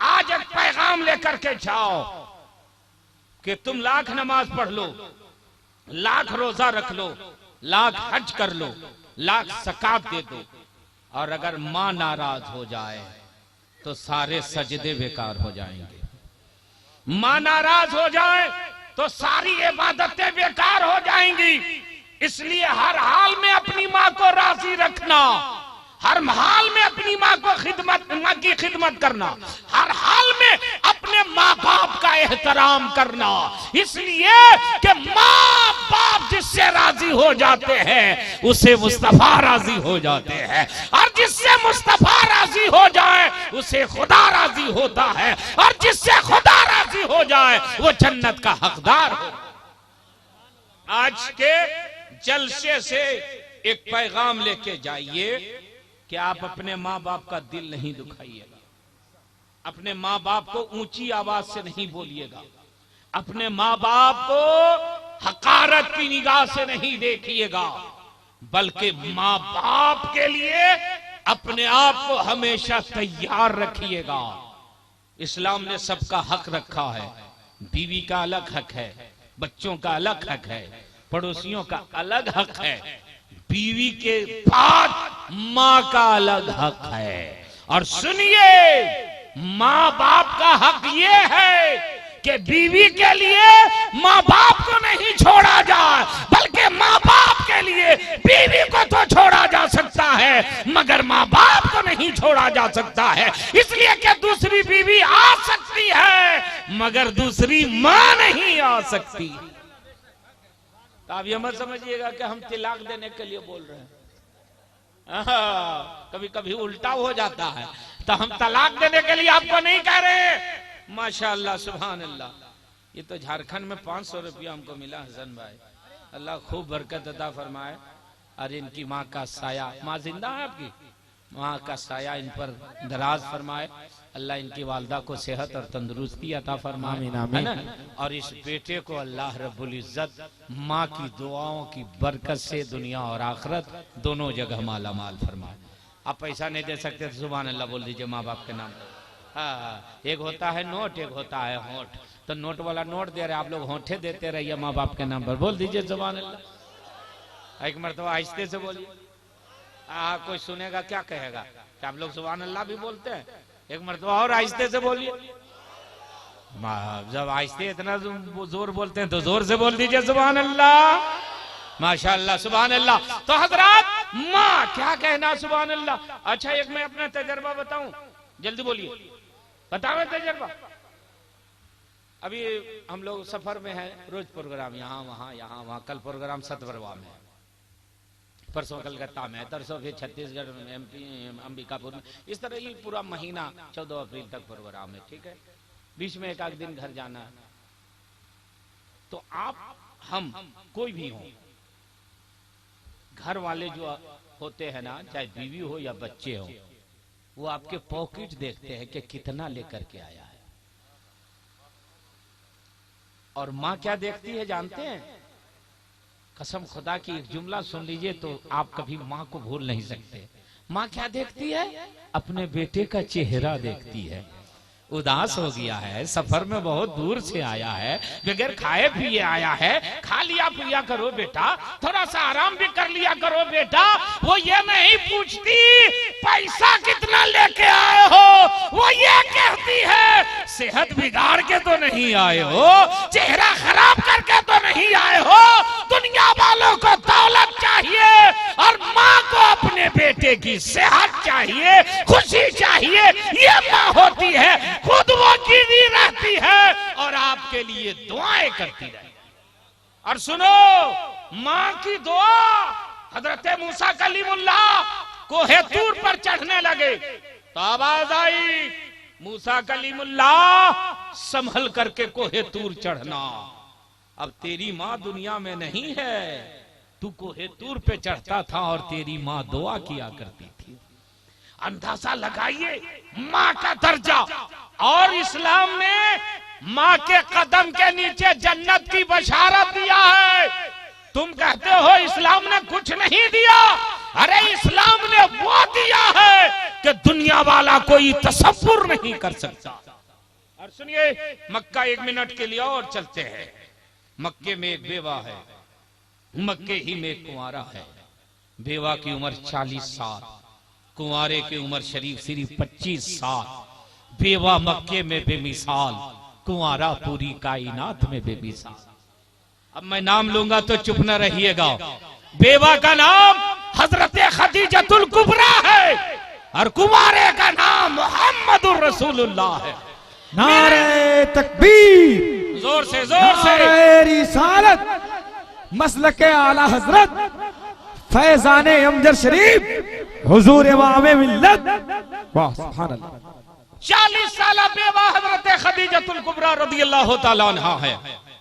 आज एक पैगाम लेकर के जाओ कि तुम लाख नमाज पढ़ लो, लाख रोजा रख लो, लाख हज कर लो, लाख ज़कात दे दो, और अगर मां नाराज हो जाए तो सारे सजदे बेकार हो जाएंगे। मां नाराज हो जाए तो सारी इबादतें बेकार हो जाएंगी। इसलिए हर हाल में अपनी मां को राजी रखना, हर हाल में अपनी मां की खिदमत करना, हर हाल में अपने माँ बाप का एहतराम करना। इसलिए कि माँ बाप जिससे राजी हो जाते हैं उसे मुस्तफा राजी हो जाते हैं, और जिससे मुस्तफा राजी हो जाए उसे खुदा राजी होता है, और जिससे खुदा राजी हो जाए वो जन्नत का हकदार हो। आज के जलसे से एक पैगाम लेके जाइए कि आप अपने माँ बाप का दिल नहीं दुखाइएगा, अपने माँ बाप को ऊंची आवाज से नहीं बोलिएगा, अपने माँ बाप को हकारत की निगाह से नहीं देखिएगा, बल्कि माँ बाप के लिए अपने आप को हमेशा तैयार रखिएगा। इस्लाम ने सबका हक रखा है। बीवी का अलग हक है, बच्चों का अलग हक है, पड़ोसियों का अलग हक है, बीवी के बाद मां का अलग हक है। और सुनिए, मां बाप का हक ये है कि बीवी के लिए मां बाप को नहीं छोड़ा जाए, बल्कि मां बाप के लिए बीवी को तो छोड़ा जा सकता है मगर मां बाप को नहीं छोड़ा जा सकता है। इसलिए कि दूसरी बीवी आ सकती है मगर दूसरी मां नहीं आ सकती। तो आप ये मत समझिएगा कि हम तिलाक देने के लिए बोल रहे हैं। कभी कभी उल्टा हो जाता है, तो हम तलाक देने के लिए आपको नहीं कह रहे। माशाअल्लाह सुभान अल्लाह। ये तो झारखंड में 500 रुपया हमको मिला हसन भाई, अल्लाह खूब बरकत अता फरमाए। और इनकी माँ का साया, माँ जिंदा है आपकी, माँ का साया इन पर दराज फरमाए, अल्लाह इनकी वालदा को सेहत और तंदुरुस्ती अता फरमाए, आमीन, है आमीन। ना। और इस बेटे को अल्लाह रब्बुल इज्जत माँ की दुआओं की बरकत से दुनिया और आखिरत दोनों जगह माला माल फरमाए। आप पैसा नहीं दे सकते तो सुभान अल्लाह बोल दीजिए माँ बाप के नाम। हाँ, एक होता है नोट, एक होता है होंठ। तो नोट वाला नोट दे रहे, आप लोग होंठे देते रहिए माँ बाप के नाम पर। बोल दीजिए सुभान अल्लाह। एक मरतबा आहिस्ते से बोलिए, कोई सुनेगा क्या कहेगा कि आप लोग सुभान अल्लाह भी बोलते हैं। एक मरतबा और आहिस्ते से बोलिए। जब आहिस्ते इतना जोर बोलते हैं तो जोर से बोल दीजिए सुभान अल्लाह। माशाअल्लाह, सुभान अल्लाह। तो हजरात, माँ क्या कहना सुभान अल्लाह। अच्छा, एक मैं अपना तजर्बा बताऊं, जल्दी बोलिए, बताओ तजर्बा। अभी हम लोग सफर में हैं, रोज प्रोग्राम यहाँ वहाँ। कल प्रोग्राम सतवरवा में, परसों कलकत्ता में, तरसों फिर छत्तीसगढ़ में, MP अंबिकापुर में। इस तरह ही पूरा महीना 14 अप्रैल तक प्रोग्राम है, ठीक है। बीच में एक आध दिन घर जाना है। तो आप, हम, कोई भी हो, घर वाले जो होते हैं ना, चाहे बीवी हो या बच्चे हो, वो आपके पॉकेट देखते हैं कि कितना लेकर के आया है। और माँ क्या देखती है जानते हैं? कसम खुदा की एक जुमला सुन लीजिए तो आप कभी माँ को भूल नहीं सकते। माँ क्या देखती है? अपने बेटे का चेहरा देखती है। उदास हो गया है, सफर में बहुत दूर से आया है, बगैर खाए पिए आया है, खा लिया पिया करो बेटा, थोड़ा सा आराम भी कर लिया करो बेटा। वो ये नहीं पूछती पैसा कितना लेके आए हो, वो ये कहती है सेहत बिगाड़ के तो नहीं आए हो, चेहरा खराब करके तो नहीं आए हो। दुनिया वालों को दौलत चाहिए और माँ को अपने बेटे की सेहत चाहिए, खुशी चाहिए। ये माँ होती है, खुद वो गिरी रहती है और आपके लिए दुआएं करती रहती। और सुनो, माँ की दुआ, हजरत मूसा कलीमुल्लाह कोहे तूर पर चढ़ने लगे तो आवाज आई, मूसा कलीमुल्लाह संभल करके कोहे तूर चढ़ना। अब तेरी माँ दुनिया में नहीं है, तू कोहे तूर पे चढ़ता था और तेरी माँ दुआ किया करती थी। अंदाजा लगाइए माँ का दर्जा। और इस्लाम ने माँ के कदम के नीचे जन्नत की बशारत दिया है। तुम कहते हो इस्लाम ने कुछ नहीं दिया, अरे इस्लाम ने वो दिया है कि दुनिया वाला कोई तसव्वुर नहीं कर सकता। और सुनिए, मक्का 1 मिनट के लिए और चलते हैं। मक्के में एक बेवा है, मक्के ही में एक कुंवारा है। बेवा की उम्र 40 साल, कुंवारे की उम्र शरीफ सिर्फ 25 साल। बेवा मक्के में बेमिसाल, कुंवारा पूरी कायनात में बेमिसाल। अब मैं नाम लूंगा तो चुप न रहिएगा। बेवा का नाम हजरत खदीजतुल कुबरा है और कुंवारे का नाम मोहम्मदुर रसूलुल्लाह है। नारे तकबीर, जोर से नारे रिसालत, मसलके आला हजरत, फैजाने अमजद शरीफ, हुजूर इमाम मिल्लत। वाह सुभान अल्लाह। 40 साल बेवा हजरत खदीजतुल कुबरा रदियल्लाहु ताला अन्हा है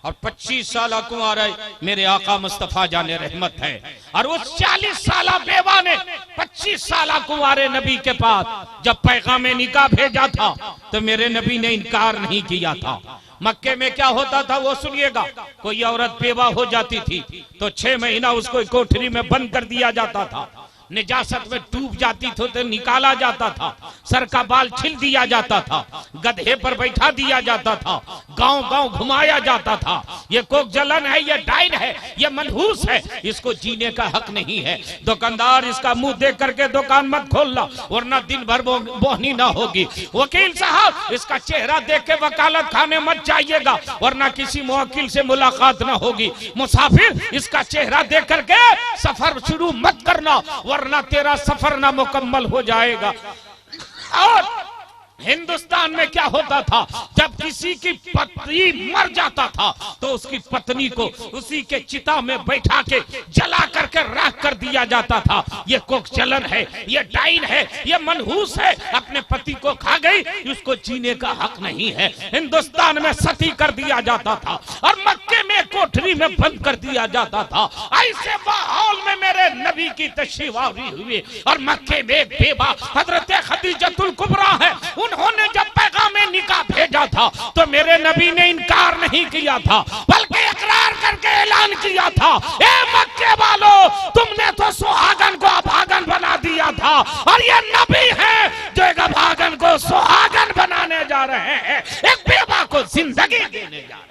और 25 साल कुंवारा मेरे आका मुस्तफा जाने रहमत है। और उस 40 साल बेवा ने 25 साल कुंवारे नबी के पास जब पैगाम निकाह भेजा था तो मेरे नबी ने इनकार नहीं किया था। मक्के में क्या होता था वो सुनिएगा। कोई औरत बेवा हो जाती थी तो 6 महीना उसको कोठरी में बंद कर दिया जाता था। निजासत में डूब जाती थी तो निकाला जाता था, सर का बाल छिल दिया जाता था, गधे पर बैठा दिया जाता था, गांव गांव घुमाया जाता था। ये कोक जलन है, ये डाइन है, ये मनहूस है, इसको जीने का हक नहीं है। दुकानदार इसका मुंह देख करके दुकान मत खोलना वरना दिन भर बोहनी ना होगी। वकील साहब इसका चेहरा देख के वकालत खाने मत जाइएगा वरना किसी मुवक्किल से मुलाकात ना होगी। मुसाफिर इसका चेहरा देख करके सफर शुरू मत करना वरना तेरा सफर ना मुकम्मल हो जाएगा। और हिंदुस्तान में क्या होता था, जब किसी की पत्नी मर जाता था तो उसकी पत्नी को उसी के चिता में बैठा के जला करके राख कर दिया जाता था। ये कोक चलन है, ये डाइन है, ये मनहूस है, अपने पति को खा गई, उसको जीने का हक नहीं है। हिंदुस्तान में सती कर दिया जाता था और मक्के में कोठरी में बंद कर दिया जाता था। ऐसे माहौल में मेरे नबी की तशरीफ आवी हुई और मक्के में बेवा हजरत खदीजतुल कुबरा है, उन्होंने जब नबी ने इनकार नहीं किया था, बल्कि इकरार करके ऐलान किया था, ए मक्के वालों, तुमने तो सुहागन को अभागन बना दिया था, और ये नबी है जो एक अभागन को सुहागन बनाने जा रहे हैं, एक बेवा को जिंदगी देने जा रहे हैं।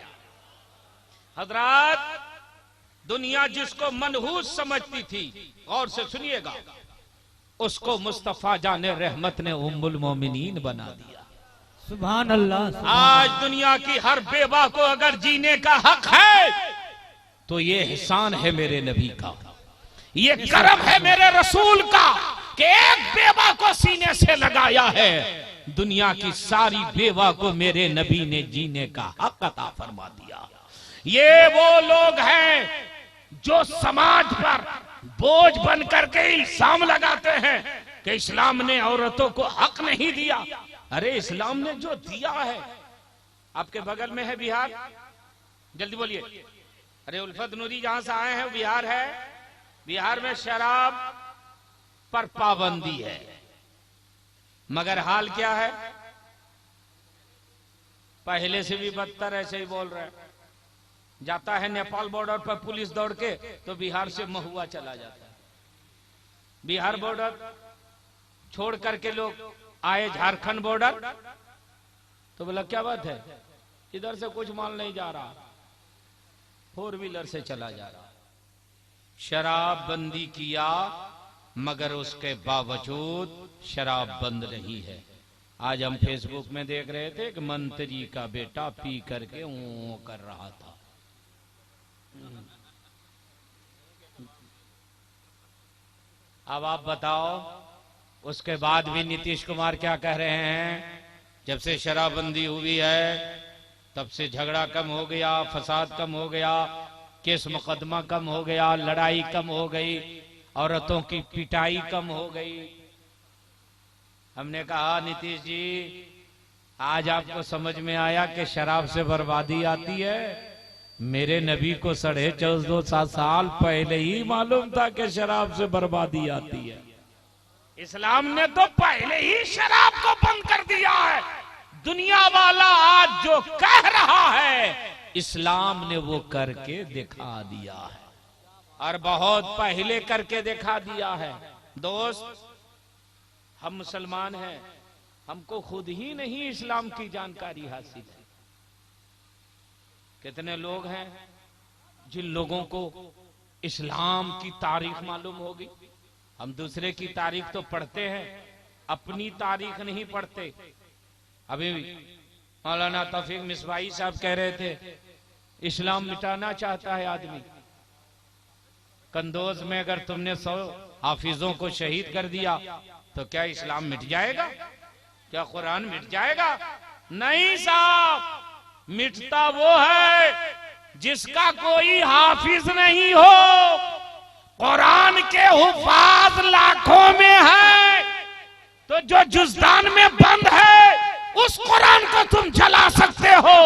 हजरत, दुनिया जिसको मनहूस समझती थी, और से सुनिएगा, उसको मुस्तफा जाने रहमत ने उम्मुल मोमिनीन बना दिया। सुभान अल्लाह। आज दुनिया की हर बेवा को अगर जीने का हक है तो ये एहसान है मेरे नबी का, ये करम है मेरे रसूल का कि एक बेवा को सीने से लगाया है। दुनिया की सारी बेवा को मेरे नबी ने जीने का हक अता फरमा दिया। ये वो लोग हैं जो समाज पर बोझ बन करके इल्जाम लगाते हैं कि इस्लाम ने औरतों को हक नहीं दिया। अरे इस्लाम ने जो दिया है, आपके बगल में है बिहार, जल्दी बोलिए। अरे उल्फत नूरी जहां से आए हैं बिहार है, बिहार में शराब पर पाबंदी है, मगर हाल क्या है, पहले से भी बदतर ऐसे ही बोल रहे हैं। जाता है नेपाल बॉर्डर पर पुलिस दौड़ के तो बिहार से महुआ चला जाता है। बिहार बॉर्डर छोड़ करके लोग आए झारखंड बॉर्डर, तो बोला क्या बात है, इधर से कुछ माल नहीं जा रहा, 4 व्हीलर से चला जा रहा। शराब बंदी किया, मगर उसके बावजूद शराब बंद नहीं है। आज हम फेसबुक में देख रहे थे कि मंत्री का बेटा पी करके ऊ कर रहा था। अब आप बताओ, उसके बाद भी नीतीश कुमार क्या कह रहे हैं, जब से शराबबंदी हुई है तब से झगड़ा कम हो गया, फसाद कम हो गया, केस मुकदमा कम हो गया, लड़ाई कम हो गई, औरतों की पिटाई कम हो गई। हमने कहा नीतीश जी, आज आपको समझ में आया कि शराब से बर्बादी आती है। मेरे नबी को 14.5 साल पहले ही मालूम था कि शराब से बर्बादी आती है। इस्लाम ने तो पहले ही शराब को बंद कर दिया है। दुनिया वाला आज जो कह रहा है, इस्लाम ने वो करके दिखा दिया है, और बहुत पहले करके दिखा दिया है। दोस्त, हम मुसलमान हैं, हमको खुद ही नहीं इस्लाम की जानकारी हासिल है। कितने लोग हैं जिन लोगों को इस्लाम की तारीख मालूम होगी। हम दूसरे की तारीख तो पढ़ते हैं, अपनी तारीख नहीं पढ़ते। अभी मौलाना तौफीक मिसबाही साहब कह रहे थे, इस्लाम मिटाना चाहता है आदमी। कंदोज में अगर तुमने 100 हाफिजों को शहीद कर दिया तो क्या इस्लाम मिट जाएगा? क्या कुरान मिट जाएगा? नहीं साहब, मिटता वो है जिसका कोई हाफिज नहीं हो। कुरान के हुफाज लाखों में है, तो जो जुज़दान में बंद है उस कुरान को तुम जला सकते हो।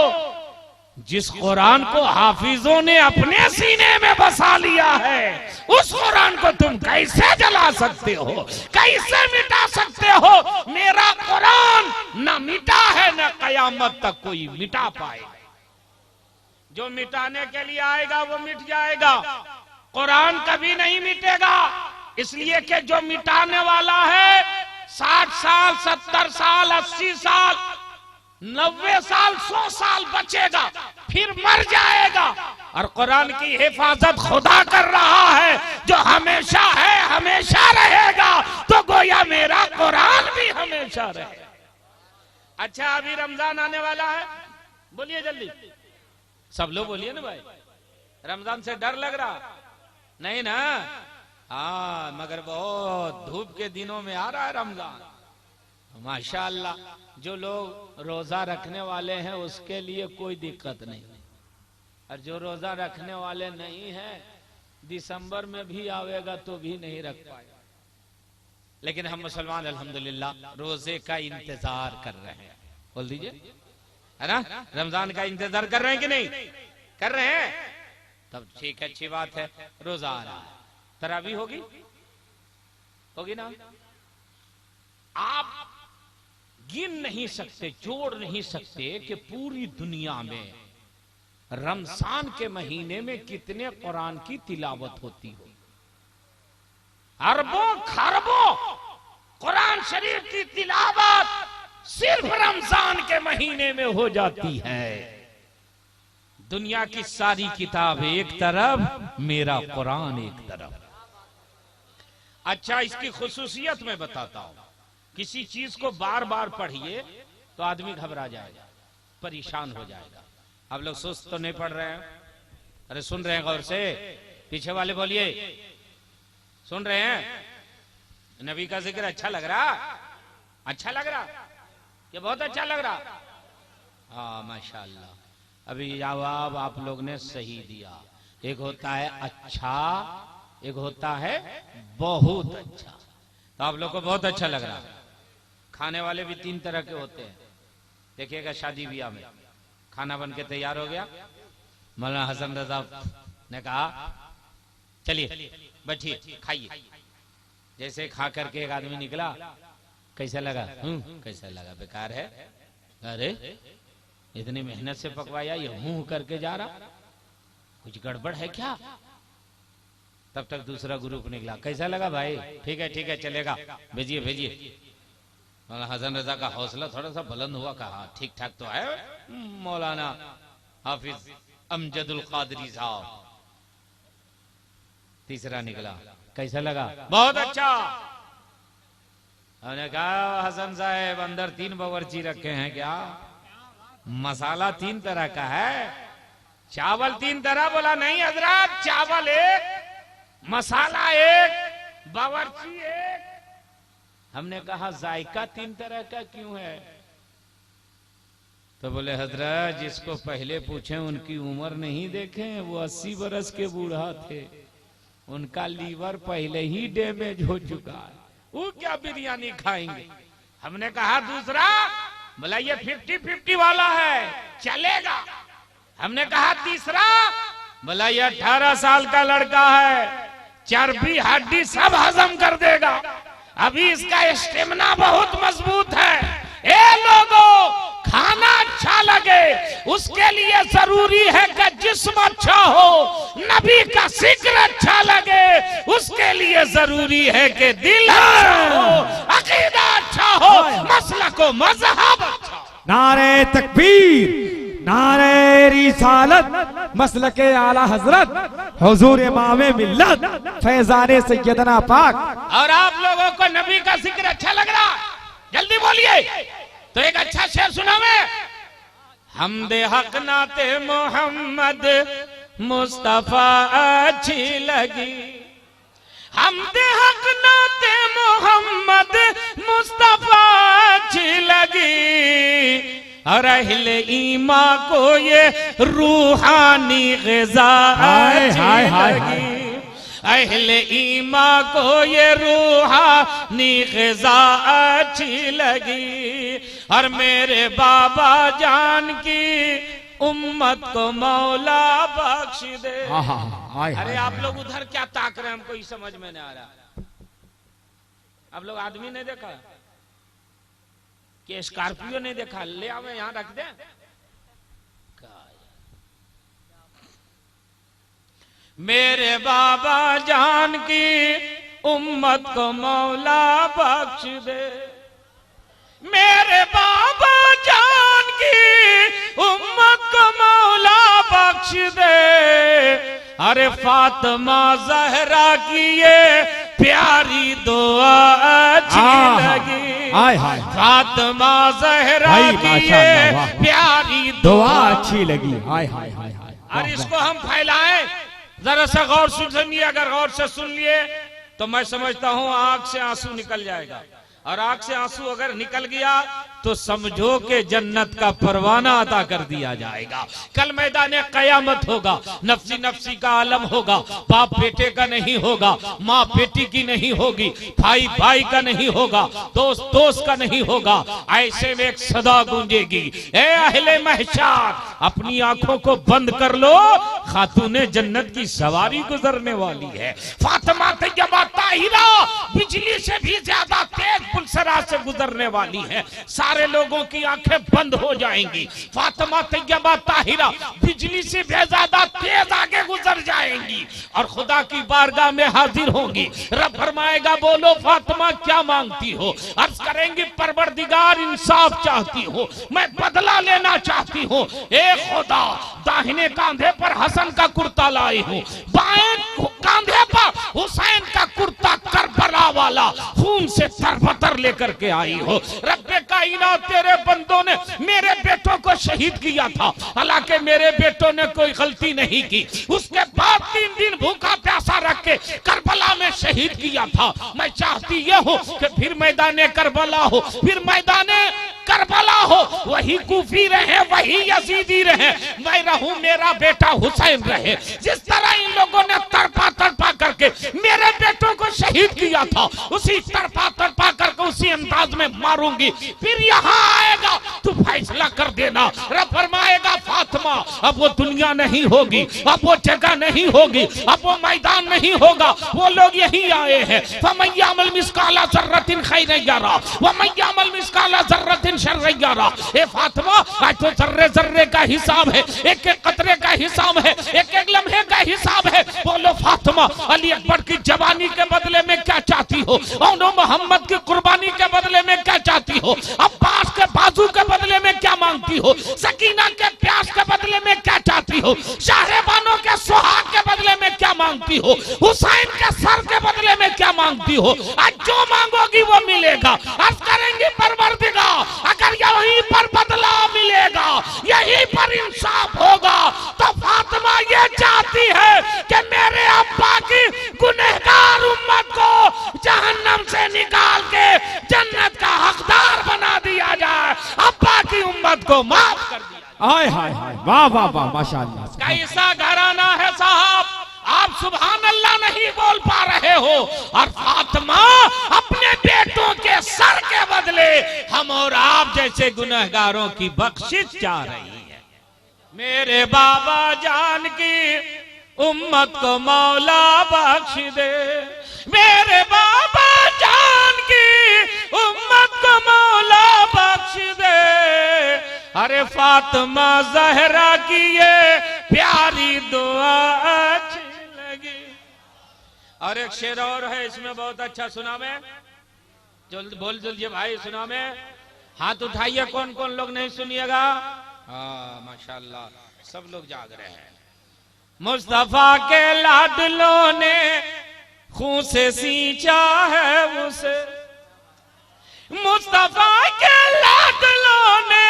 जिस कुरान को हाफिजों ने अपने सीने में बसा लिया है, उस कुरान को तुम कैसे जला सकते हो, कैसे मिटा सकते हो? मेरा कुरान न मिटा है, न कयामत तक कोई मिटा पाएगा। जो मिटाने के लिए आएगा वो मिट जाएगा, कुरान कभी नहीं मिटेगा। इसलिए कि जो मिटाने वाला है 60 साल, 70 साल, 80 साल, 90 साल, 100 साल बचेगा, फिर मर जाएगा। और कुरान की हिफाजत खुदा कर रहा है, जो हमेशा है, हमेशा रहेगा। तो गोया मेरा कुरान भी हमेशा रहेगा। अच्छा, अभी रमजान आने वाला है, बोलिए जल्दी, सब लोग बोलिए ना भाई। रमजान से डर लग रहा नहीं ना? हाँ, मगर बहुत धूप के दिनों में आ रहा है रमजान, माशाअल्लाह। जो लोग रोजा रखने वाले हैं उसके लिए कोई दिक्कत नहीं, और जो रोजा रखने वाले नहीं हैं दिसंबर में भी आवेगा तो भी नहीं रख पाएगा। लेकिन हम मुसलमान अल्हम्दुलिल्लाह रोजे का इंतजार कर रहे हैं। बोल दीजिए, है ना? रमजान का इंतजार कर रहे हैं कि नहीं कर रहे हैं? तब ठीक है, अच्छी बात है। रोजा आ रहा है, तरावी होगी ना? आप गिन नहीं सकते, जोड़ नहीं सकते कि पूरी दुनिया में रमजान के महीने में कितने कुरान की तिलावत होती हो। अरबों खरबों कुरान शरीफ की तिलावत सिर्फ रमजान के महीने में हो जाती है। दुनिया की सारी किताब एक तरफ, मेरा कुरान एक तरफ। अच्छा, इसकी खुसूसियत मैं बताता हूं। किसी चीज को बार बार पढ़िए तो आदमी घबरा जाएगा, परेशान हो जाएगा। आप लोग सुस्त तो नहीं पढ़ रहे हैं? अरे सुन रहे हैं गौर से? पीछे वाले बोलिए, सुन रहे हैं? नबी का जिक्र अच्छा लग रहा? अच्छा लग रहा? ये बहुत अच्छा लग रहा। हाँ माशाल्लाह। अभी जवाब आप लोग ने सही दिया। एक होता है अच्छा, एक होता है बहुत अच्छा। तो आप लोग को बहुत अच्छा लग रहा। खाने वाले भी 3 तरह के होते हैं। देखिएगा शादी ब्याह में खाना बन के तैयार हो गया, मौलाना हसन रजा ने कहा चलिए बैठिए खाइए। जैसे खा करके एक आदमी निकला, कैसा लगा? कैसा लगा? बेकार है। अरे इतनी मेहनत से पकवाया, ये हूं करके जा रहा, कुछ गड़बड़ है क्या? तब तक दूसरा ग्रुप निकला, कैसा लगा भाई? ठीक है चलेगा, भेजिए भेजिए। मौलाना हसन रजा का हौसला थोड़ा सा बुलंद हुआ, कहा ठीक ठाक तो है मौलाना हाफिज अमजदुल कादरी साहब। तीसरा निकला, कैसा लगा? बहुत अच्छा। हमने कहा हसन साहब अंदर 3 बावर्ची रखे हैं क्या? मसाला 3 तरह का है, चावल 3 तरह। बोला नहीं हजरत, चावल एक, मसाला एक, बावर्ची एक। हमने कहा जायका 3 तरह का क्यों है? तो बोले हजरत जिसको पहले पूछे उनकी उम्र नहीं देखे, वो 80 बरस के बूढ़ा थे, उनका लीवर पहले ही डैमेज हो चुका है, वो क्या बिरयानी खाएंगे। हमने कहा दूसरा, बोला ये 50-50 वाला है, चलेगा। हमने कहा तीसरा, बोला ये 18 साल का लड़का है, चर्बी हड्डी सब हजम कर देगा, अभी इसका स्टेमिना बहुत मजबूत है। ए लोगों, खाना अच्छा लगे उसके लिए जरूरी है कि जिस्म अच्छा हो, नबी का जिक्र अच्छा लगे उसके लिए जरूरी है कि दिल अच्छा हो, अकीदा अच्छा हो, मसलक व मजहब अच्छा हो। नारे तकबीर, नारे रिसालत, मसलके आला हजरत हुजूर इमाम मिल्लत फैजाने सैयदना पाक। और आप लोगों को नबी का जिक्र अच्छा लग रहा? जल्दी बोलिए। तो एक अच्छा शेर सुना मैं। हमदे हक नाते मोहम्मद मुस्तफा अच्छी लगी, हमदे हक नाते मोहम्मद मुस्तफा अच्छी लगी, और अहले ईमा को ये रूहानी ग़िज़ा अच्छी लगी, अहले ईमा को ये रूहानी ग़िज़ा अच्छी लगी, और मेरे बाबा जान की उम्मत को मौला बख्श दे। अरे आप लोग उधर क्या ताक रहे हैं, हमको ही समझ में नहीं आ रहा। आप लोग आदमी नहीं देखा कि स्कॉर्पियो नहीं देखा? ले आवे यहां रख दे। मेरे बाबा जान की उम्मत को मौला बख्श दे, मेरे बाबा जान की उम्मत को मौला बख्श दे, अरे फातिमा जहरा की ये प्यारी दुआ अच्छी लगी, फातिमा जहरा की ये प्यारी दुआ अच्छी लगी। और इसको हम फैलाएं, जरा सा गौर से सुनिए। अगर गौर से सुन लिए तो मैं समझता हूं आंख से आंसू निकल जाएगा, और आंख से आंसू अगर निकल गया तो समझो कि जन्नत का परवाना अता कर दिया जाएगा। कल मैदान कयामत होगा, नफ्सी नफ्सी का आलम होगा, बाप बेटे का नहीं होगा, माँ बेटी की नहीं होगी, भाई भाई का नहीं होगा, दोस्त दोस्त का नहीं होगा। ऐसे में एक सदा गूंजेगी, ए अहले महशर अपनी आंखों को बंद कर लो, खातूने जन्नत की सवारी गुजरने वाली है। फातिमा तैयबा ताहिरा बिजली से भी ज्यादा तेज पुलसरा से गुजरने वाली है। सारे लोगों की आंखें बंद हो जाएंगी। फातिमा तैयबा ताहिरा बिजली से भी ज्यादा तेज आगे गुजर जाएंगी और खुदा की बारगाह में हाजिर होंगी। रब फरमाएगा बोलो फातिमा क्या मांगती हो? अर्ज करेंगी परवरदिगार इंसाफ चाहती हो, मैं बदला लेना चाहती हूँ। ए खुदा, दाहिने कांधे पर हसन का कुर्ता लाई हूँ, बाएं कांधे पर हुसैन का कुर्ता करबला वाला खून से तरबतर लेकर के आई हो। रब्बे कायनात तेरे बंदों ने मेरे बेटों को शहीद किया था, हालांकि मेरे बेटों ने कोई गलती नहीं की। उसके बाद 3 दिन भूखा प्यासा रख के करबला में शहीद किया था। मैं चाहती यह हूँ कि फिर मैदाने करबला हो, फिर मैदाने करबला हो, वही कूफी रहे, वही यजीदी रहे, मैं रहूं, मेरा बेटा हुसैन रहे। जिस तरह इन लोगों ने तड़पा तड़पा करके मेरे बेटों को शहीद किया था, उसी तड़पा तड़पा करके उसी अंदाज में मारूंगी। फिर यहाँ आएगा तू फैसला कर देना। रब फरमाएगा फातिमा अब वो दुनिया नहीं होगी, अब वो जगह नहीं होगी, अब वो मैदान नहीं होगा, वो लोग यही आए हैं। फमय्यामल मिस्काला ज़र्रतिन खैरन यरा व मय्यामल मिस्काला ज़र्रतिन शर्रन यरा। ए फातिमा, आज तो जर्रे जर्रे का हिसाब है, एक एक कतरे का हिसाब है, एक एक लम्हे का हिसाब है। बोलो फातिमा, अली अकबर की जवानी के बदले में क्या चाहती हो? और मोहम्मद की कुर्बानी के बदले में क्या चाहती हो? अब्बास के बाजू के बदले में क्या मांगती हो? सकीना के प्यास के बदले में क्या चाहती हो? शाहबानों के सुहाग के बदले में क्या मांगती हो? हुसैन के सर के बदले में क्या मांगती हो? आज जो मांगोगी वो मिलेगा। अर्ज करेंगे परवरदिगार, अगर यहीं पर बदला मिलेगा, यहीं पर इंसाफ होगा, तो फातिमा ये चाहती है कि मेरे अब्बा की गुनहगार उम्मत को जहन्नम से निकाल के जन्नत का हकदार बना दिया जाए, अब्बा की उम्मत को माफ कर दिया। आय हाय हाय, वाह वाह वाह, माशाअल्लाह। कैसा घराना है साहब, आप सुभान अल्लाह नहीं बोल पा रहे हो। और फातिमा अपने बेटों के सर के बदले हम और आप जैसे गुनहगारों की बख्शिश चाह रही है। मेरे बाबा जान की उम्मत को मौला बख्श दे, मेरे बाबा जान की उम्मत को मौला बख्श दे। अरे फातिमा ज़हरा की ये प्यारी दुआ अच्छी लगी। और एक शेर और है, इसमें बहुत अच्छा सुना मैं, जल्द बोल जल्दी भाई सुना मैं। हाथ उठाइए कौन कौन लोग नहीं सुनिएगा। हाँ माशाल्लाह, सब लोग जाग रहे हैं। मुस्तफा के लाडलों ने खून से सींचा है उसे, मुस्तफा के लाडलों ने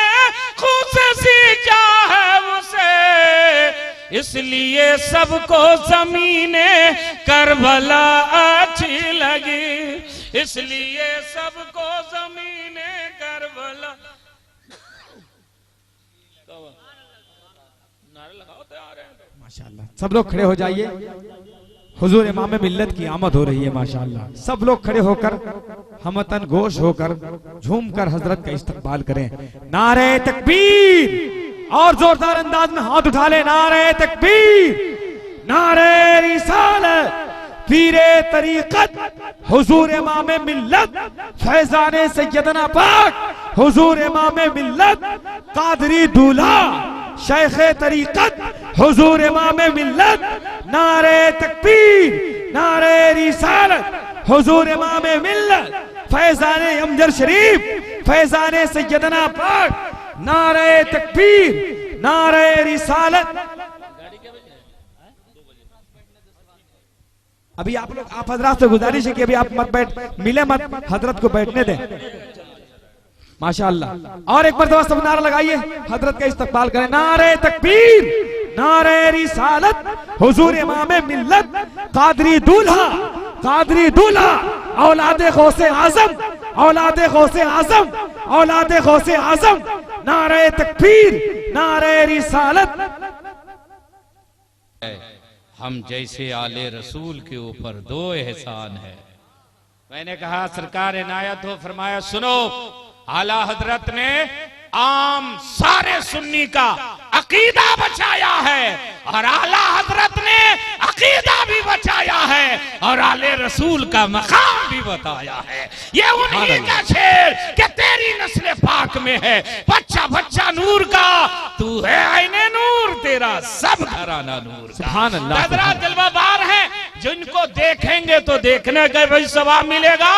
खून से सींचा है उसे, इसलिए सबको ज़मीने करबला अच्छी लगी, इसलिए सबको ज़मीने करबला। नारे लगाओ तो आ रहे हैं माशाअल्लाह। सब लोग खड़े हो जाइए, हुजूर इमाम मिल्लत की आमद हो रही है माशाअल्लाह। सब लोग खड़े होकर हमतन गोश होकर झूमकर हजरत का इस्तकबाल करें। नारे तकबीर, और जोरदार अंदाज में हाथ उठा ले। नारे तकबीर, नारे रिसालत, पीरे तरीकत हुजूर इमाम मिल्लत फैजाने सैयदना पाक हुजूर इमाम मिल्लत कादरी दूल्हा शेख तरीकत हुजूर इमाम मिल्लत। नारे तकबीर, नारे रिसालत, हुजूर इमाम मिल्लत फैजाने अमजद शरीफ फैजाने सैयदना पाक। नारे तकबीर, नारे रिसालत। अभी आप लोग, आप हजरात से गुजारिश है कि अभी आप मत बैठ, मिले मत, हजरत को बैठने दें माशाअल्लाह। और एक मरतबा सब नारा लगाइए, हजरत का इस्तकबाल करें। नारे तकबीर, नारे रिसालत, हुजूर इमाम मिल्लत कादरी दूल्हा, कादरी दूल्हा, औलादे गौसे आजम, औलादे गौसे आजम, औलादे गौसे आजम। नारे तकबीर, नारे रिसालत। हम जैसे आले रसूल के ऊपर 2 एहसान है। मैंने कहा सरकार इनायत हो, फरमाया सुनो, आला हजरत ने आम सारे सुन्नी का अकीदा बचाया है। और आला हजरत ने अकीदा भी बचाया है और आले रसूल का मकाम भी बताया है। ये उन्हीं का शेर कि तेरी नस्ल पाक में है, बच्चा बच्चा नूर का, तू है आईने नूर, तेरा सब घराना नूर का। सुभान अल्लाह। हजरत जलवाबार हैं, जिनको देखेंगे तो देखने का भी सवाब मिलेगा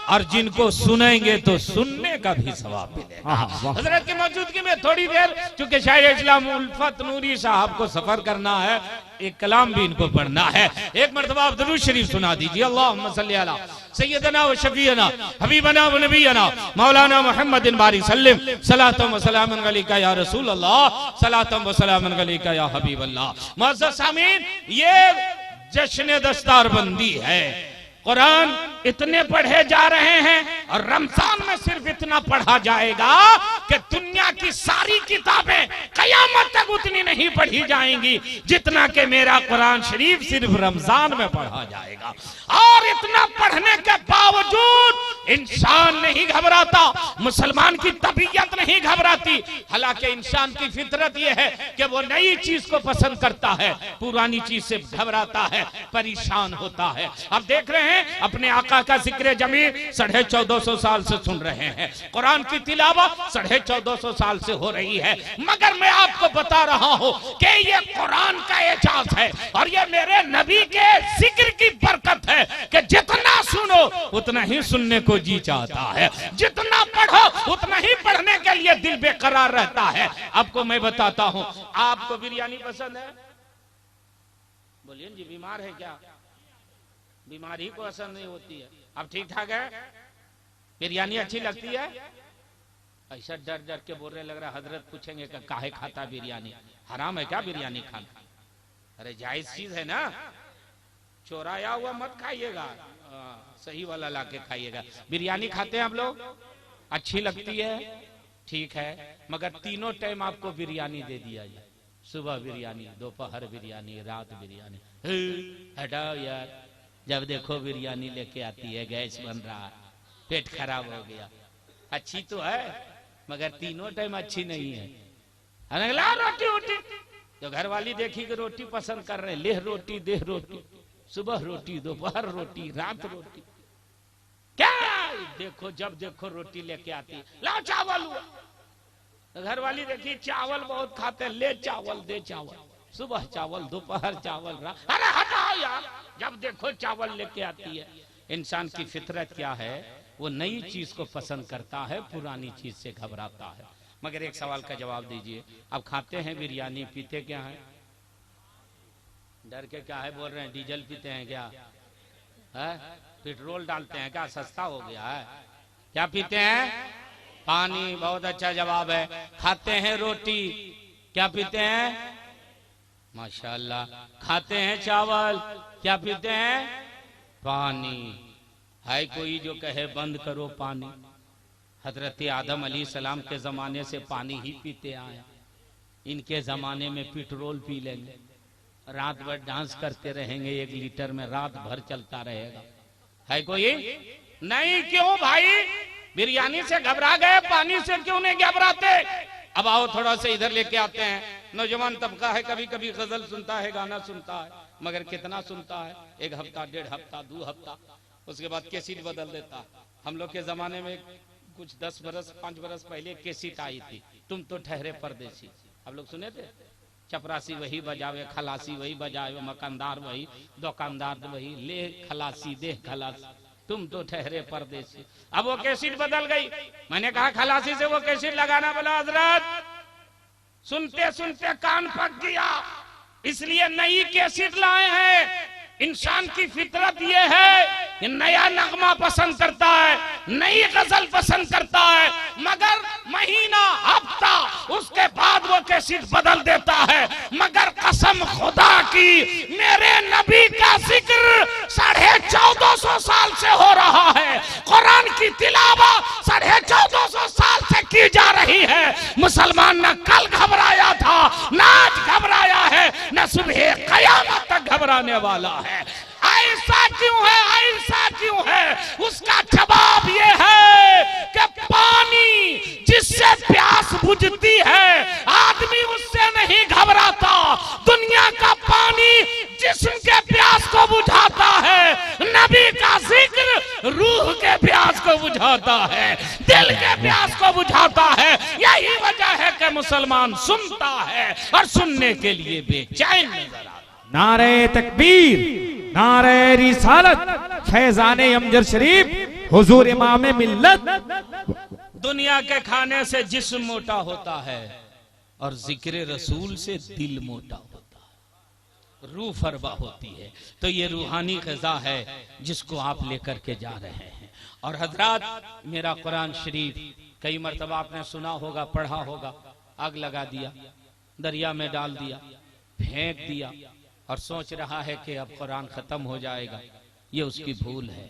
और जिनको सुनेंगे तो सुनने का भी सवाब मिलेगा। हजरत की मौजूदगी में थोड़ी देर, चूंकि शायर इस्लाम उल्फत नूरी साहब को सफर करना है, एक कलाम भी इनको पढ़ना है। एक मरतबा आप दुरूद शरीफ सुना दीजिए। अल्लाहुम्मा सल्ली अला सय्यदना व शफीअना हबीबना व नबीना मौलाना मुहम्मदिन बारिक सल्लिम सलातम व सलामन अलैका या रसूल अल्लाह, सलातम व सलामन अलैका या हबीब अल्लाह। मुअज़्ज़ज़ सामीन, ये जश्न दस्तारबंदी है। कुरान इतने पढ़े जा रहे हैं और रमजान में सिर्फ इतना पढ़ा जाएगा कि दुनिया की सारी किताबें कयामत तक उतनी नहीं पढ़ी जाएंगी जितना कि मेरा कुरान शरीफ सिर्फ रमजान में पढ़ा जाएगा। और इतना पढ़ने के बावजूद इंसान नहीं घबराता, मुसलमान की तबीयत नहीं घबराती। हालांकि इंसान की फितरत यह है कि वो नई चीज को पसंद करता है, पुरानी चीज से घबराता है, परेशान होता है। अब देख रहे हैं अपने आका का जिक्र जमीर 1450 साल से सुन रहे हैं, कुरान की तिलावत 1450 साल से हो रही है, मगर मैं आपको बता रहा हूं कि ये कुरान का एजाज है और ये मेरे नबी के जिक्र की बरकत है कि जितना सुनो उतना ही सुनने को जी चाहता है, जितना पढ़ो उतना ही पढ़ने के लिए दिल बेकरार रहता है। आपको मैं बताता हूं, आपको बिरयानी पसंद है? बोलिए जी, बीमार है क्या? बीमारी को असर नहीं होती है। अब ठीक ठाक है, बिरयानी अच्छी लगती है? ऐसा डर डर के बोल रहे, लग रहा हजरत पूछेंगे कि काहे खाता बिरयानी, हराम है क्या बिरयानी खाना? अरे जायज चीज है ना, चोराया हुआ मत खाइएगा, सही वाला लाके खाइएगा। बिरयानी खाते हैं आप लोग? अच्छी लगती है, ठीक है, मगर तीनों टाइम आपको बिरयानी दे दिया जाए, सुबह बिरयानी, दोपहर बिरयानी, रात बिरयानी, हटाओ यार। जब देखो बिरयानी लेके आती है, गैस बन रहा है, पेट खराब हो गया। अच्छी तो है मगर तीनों टाइम अच्छी नहीं है। रोटी रोटी जो घर वाली देखी कि रोटी पसंद कर रहे, लेह रोटी, देह रोटी, सुबह रोटी, दोपहर रोटी, रात रोटी, क्या देखो, जब देखो रोटी लेके आती। लाओ चावल हुआ, तो घर वाली देखी चावल बहुत खाते, ले चावल, दे चावल, सुबह चावल, दोपहर चावल, रात। अरे हटाओ यार, जब देखो चावल लेके आती है। इंसान की फितरत क्या है, वो नई चीज को पसंद करता है, पुरानी चीज से घबराता है। मगर एक सवाल का जवाब दीजिए, अब खाते हैं बिरयानी, पीते क्या है? डर के क्या है बोल रहे हैं? डीजल पीते हैं क्या है? पेट्रोल डालते हैं क्या? सस्ता हो गया है। क्या पीते हैं? पानी। बहुत अच्छा जवाब है। खाते हैं रोटी, क्या पीते हैं? माशाल्लाह। खाते हैं चावल, क्या पीते हैं? पानी। है कोई जो कहे बंद करो पानी? हजरत आदम अलैहिस्सलाम के जमाने से पानी ही पीते आए, इनके जमाने में पेट्रोल पी लेंगे, रात भर डांस करते रहेंगे, 1 लीटर में रात भर चलता रहेगा। है कोई? नहीं। क्यों भाई? बिरयानी से घबरा गए, पानी से क्यों नहीं घबराते? अब आओ थोड़ा सा इधर लेके आते हैं। नौजवान तबका है, कभी कभी गजल सुनता है, गाना सुनता है, मगर कितना सुनता है? 1 हफ्ता, 1.5 हफ्ता, 2 हफ्ता, उसके बाद कैसेट बदल देता। हम लोग के जमाने में कुछ 10 बरस 5 बरस पहले कैसेट आई थी, तुम तो ठहरे परदेसी। आप लोग सुने थे? चपरासी वही बजावे, खलासी वही बजावे, मकानदार वही, दुकानदार वही, ले खलासी दे खलासी, तुम तो ठहरे परदेसी। अब वो कैसेट बदल गई। मैंने कहा खलासी से वो कैसेट लगाना, बोला हजरत सुनते सुनते कान पक गया, इसलिए नई कैसेट लाए हैं। इंसान की फितरत ये है कि नया नगमा पसंद करता है, नई गजल पसंद करता है, मगर महीना, हफ्ता, उसके बाद वो कैसेट बदल देता है। मगर कसम खुदा की, मेरे नबी का जिक्र 1450 साल से हो रहा है, कुरान की तिलावत 1450 साल से की जा रही है। मुसलमान न कल घबराया था, न आज घबराया है, न सुबह कयामत तक घबराने वाला है। ऐसा क्यों है? ऐसा क्यों है? उसका जवाब ये है कि पानी जिससे प्यास बुझती है, आदमी उससे नहीं घबराता। दुनिया बहाता है, दिल के प्यास को बुझाता है। यही वजह है कि मुसलमान सुनता है और सुनने के लिए बेचैन नजर आता है। नारे तकबीर, नारे रिसालत, फैजाने अमजद शरीफ, हुजूर इमाम मिल्लत। दुनिया के खाने से जिस्म मोटा होता है और जिक्र रसूल से दिल मोटा होता है, रूह फरबा होती है। तो ये रूहानी ग़िज़ा है जिसको आप लेकर के जा रहे हैं। और हजरात, मेरा कुरान शरीफ कई मरतबा आपने सुना होगा, पढ़ा होगा, आग लगा दिया, दरिया में डाल दिया, फेंक दिया और सोच रहा है कि अब कुरान खत्म हो जाएगा। ये उसकी भूल है,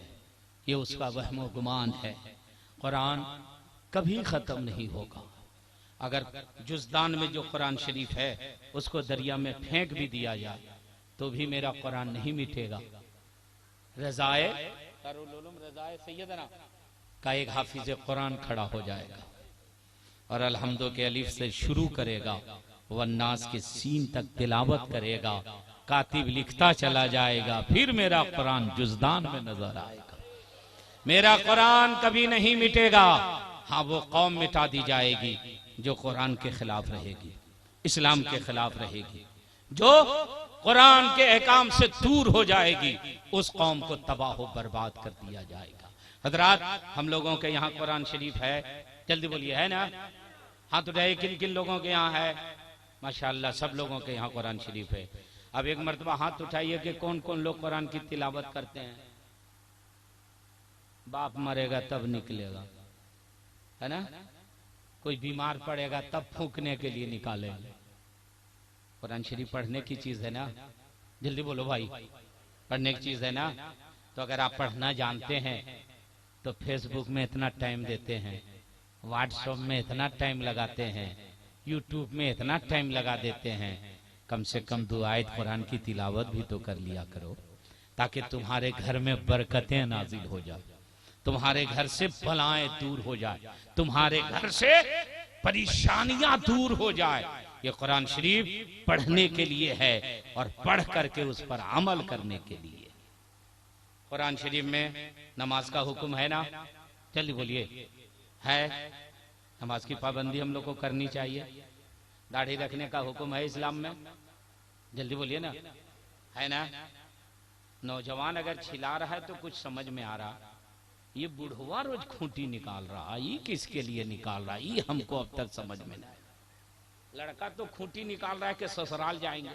ये उसका वहम व गुमान है। कुरान कभी खत्म नहीं होगा। अगर जुज़दान में जो कुरान शरीफ है उसको दरिया में फेंक भी दिया जाए तो भी मेरा कुरान नहीं मिटेगा। रज़ाए सैयदना का एक हाफिज कुरान खड़ा हो जाएगा और अलहम्दो के अलिफ से शुरू करेगा, वन्नास के सीन तक तिलावत करेगा, कातिब लिखता चला जाएगा, फिर मेरा कुरान जुज़दान में नजर आएगा। मेरा कुरान कभी नहीं मिटेगा। हाँ, वो कौम मिटा दी जाएगी जो कुरान के खिलाफ रहेगी, इस्लाम के खिलाफ रहेगी, जो कुरान के अहकाम से दूर हो जाएगी, उस कौम को तबाह बर्बाद कर दिया जाएगा। हजरात, हम लोगों के यहाँ कुरान शरीफ है, जल्दी बोलिए, है ना? हाथ उठाइए, किन किन लोगों के यहाँ है? माशाअल्लाह, सब लोगों के यहाँ कुरान शरीफ है। अब एक मरतबा हाथ उठाइए कि कौन कौन लोग कुरान की तिलावत करते हैं। बाप मरेगा तब निकलेगा, है ना? कोई बीमार पड़ेगा तब फूंकने के लिए निकालेंगे। कुरान शरीफ पढ़ने की चीज है ना? जल्दी बोलो भाई, पढ़ने की चीज है ना? तो अगर आप पढ़ना जानते हैं तो फेसबुक में इतना टाइम देते हैं, व्हाट्सएप में इतना टाइम लगाते हैं, यूट्यूब में इतना टाइम लगा देते हैं, कम से कम 2 आयत कुरान की तिलावत भी तो कर लिया करो, ताकि तुम्हारे घर में बरकतें नाजिल हो जाए, तुम्हारे घर से बलाएं दूर हो जाए, तुम्हारे घर से परेशानियां दूर हो जाए। ये कुरान शरीफ पढ़ने के लिए है और पढ़ करके उस पर अमल करने के लिए। कुरान शरीफ में नमाज का हुक्म है ना? जल्दी बोलिए, है? नमाज की पाबंदी हम लोग को करनी चाहिए। दाढ़ी रखने का हुक्म है इस्लाम में, जल्दी बोलिए ना, है ना? नौजवान अगर छिला रहा है तो कुछ समझ में आ रहा, ये बुढ़वा रोज खूंटी निकाल रहा, ये किसके लिए निकाल रहा, ये हमको अब तक समझ में नहीं। लड़का तो खूंटी निकाल रहा है कि ससुराल जाएंगे,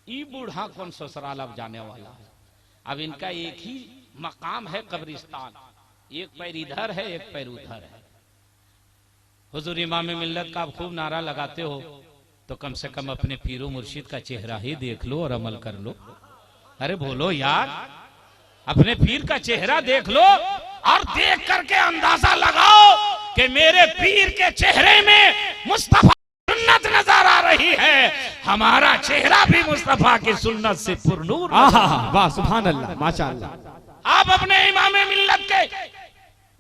ये बूढ़ा कौन ससुराल अब जाने वाला है। अब इनका एक ही मकाम है कब्रिस्तान, एक पैर इधर है एक पैर उधर है। हुजूर इमाम मिल्लत का आप खूब नारा लगाते हो तो कम से कम अपने पीरो मुर्शिद का चेहरा ही देख लो और अमल कर लो। अरे बोलो यार, अपने पीर का चेहरा देख लो और देख करके अंदाजा लगाओ कि मेरे पीर के चेहरे में मुस्तफा सुन्नत नजर आ रही है, हमारा चेहरा भी मुस्तफा की सुन्नत से पुरनूर। वाह, सुभान अल्लाह, माशाअल्लाह। आप अपने इमाम मिल्लत के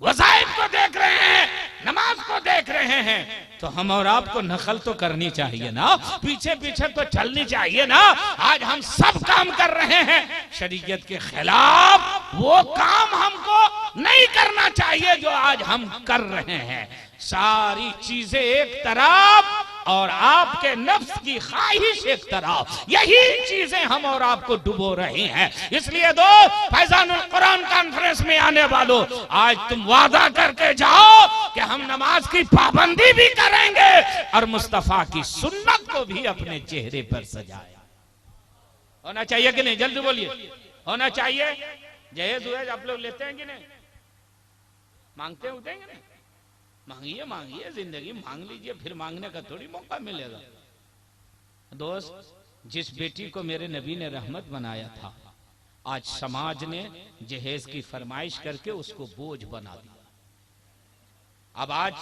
वज़ाइफ को देख रहे हैं, नमाज को देख रहे हैं, तो हम और आपको नकल तो करनी चाहिए ना, पीछे पीछे तो चलनी चाहिए ना। आज हम सब काम कर रहे हैं शरीयत के खिलाफ, वो काम हमको नहीं करना चाहिए जो आज हम कर रहे हैं। सारी चीजें एक तरफ और आपके नफ्स की ख्वाहिश एक तरफ, यही चीजें हम और आपको डुबो रही हैं। इसलिए दो फैजानुल कुरान कॉन्फ्रेंस में आने वालों, आज तुम वादा करके जाओ कि हम नमाज की पाबंदी भी करेंगे और मुस्तफा की सुन्नत को भी अपने चेहरे पर सजाए। होना चाहिए कि नहीं? जल्दी बोलिए, होना चाहिए। जहेज हुए आप लोग लेते हैं कि नहीं? मांगते उठेंगे नहीं? मांगिए मांगिए, जिंदगी मांग लीजिए, फिर मांगने का थोड़ी मौका मिलेगा। दोस्त, जिस बेटी को मेरे नबी ने रहमत बनाया था, आज समाज ने जहेज की फरमाइश करके उसको बोझ बना दिया। अब आज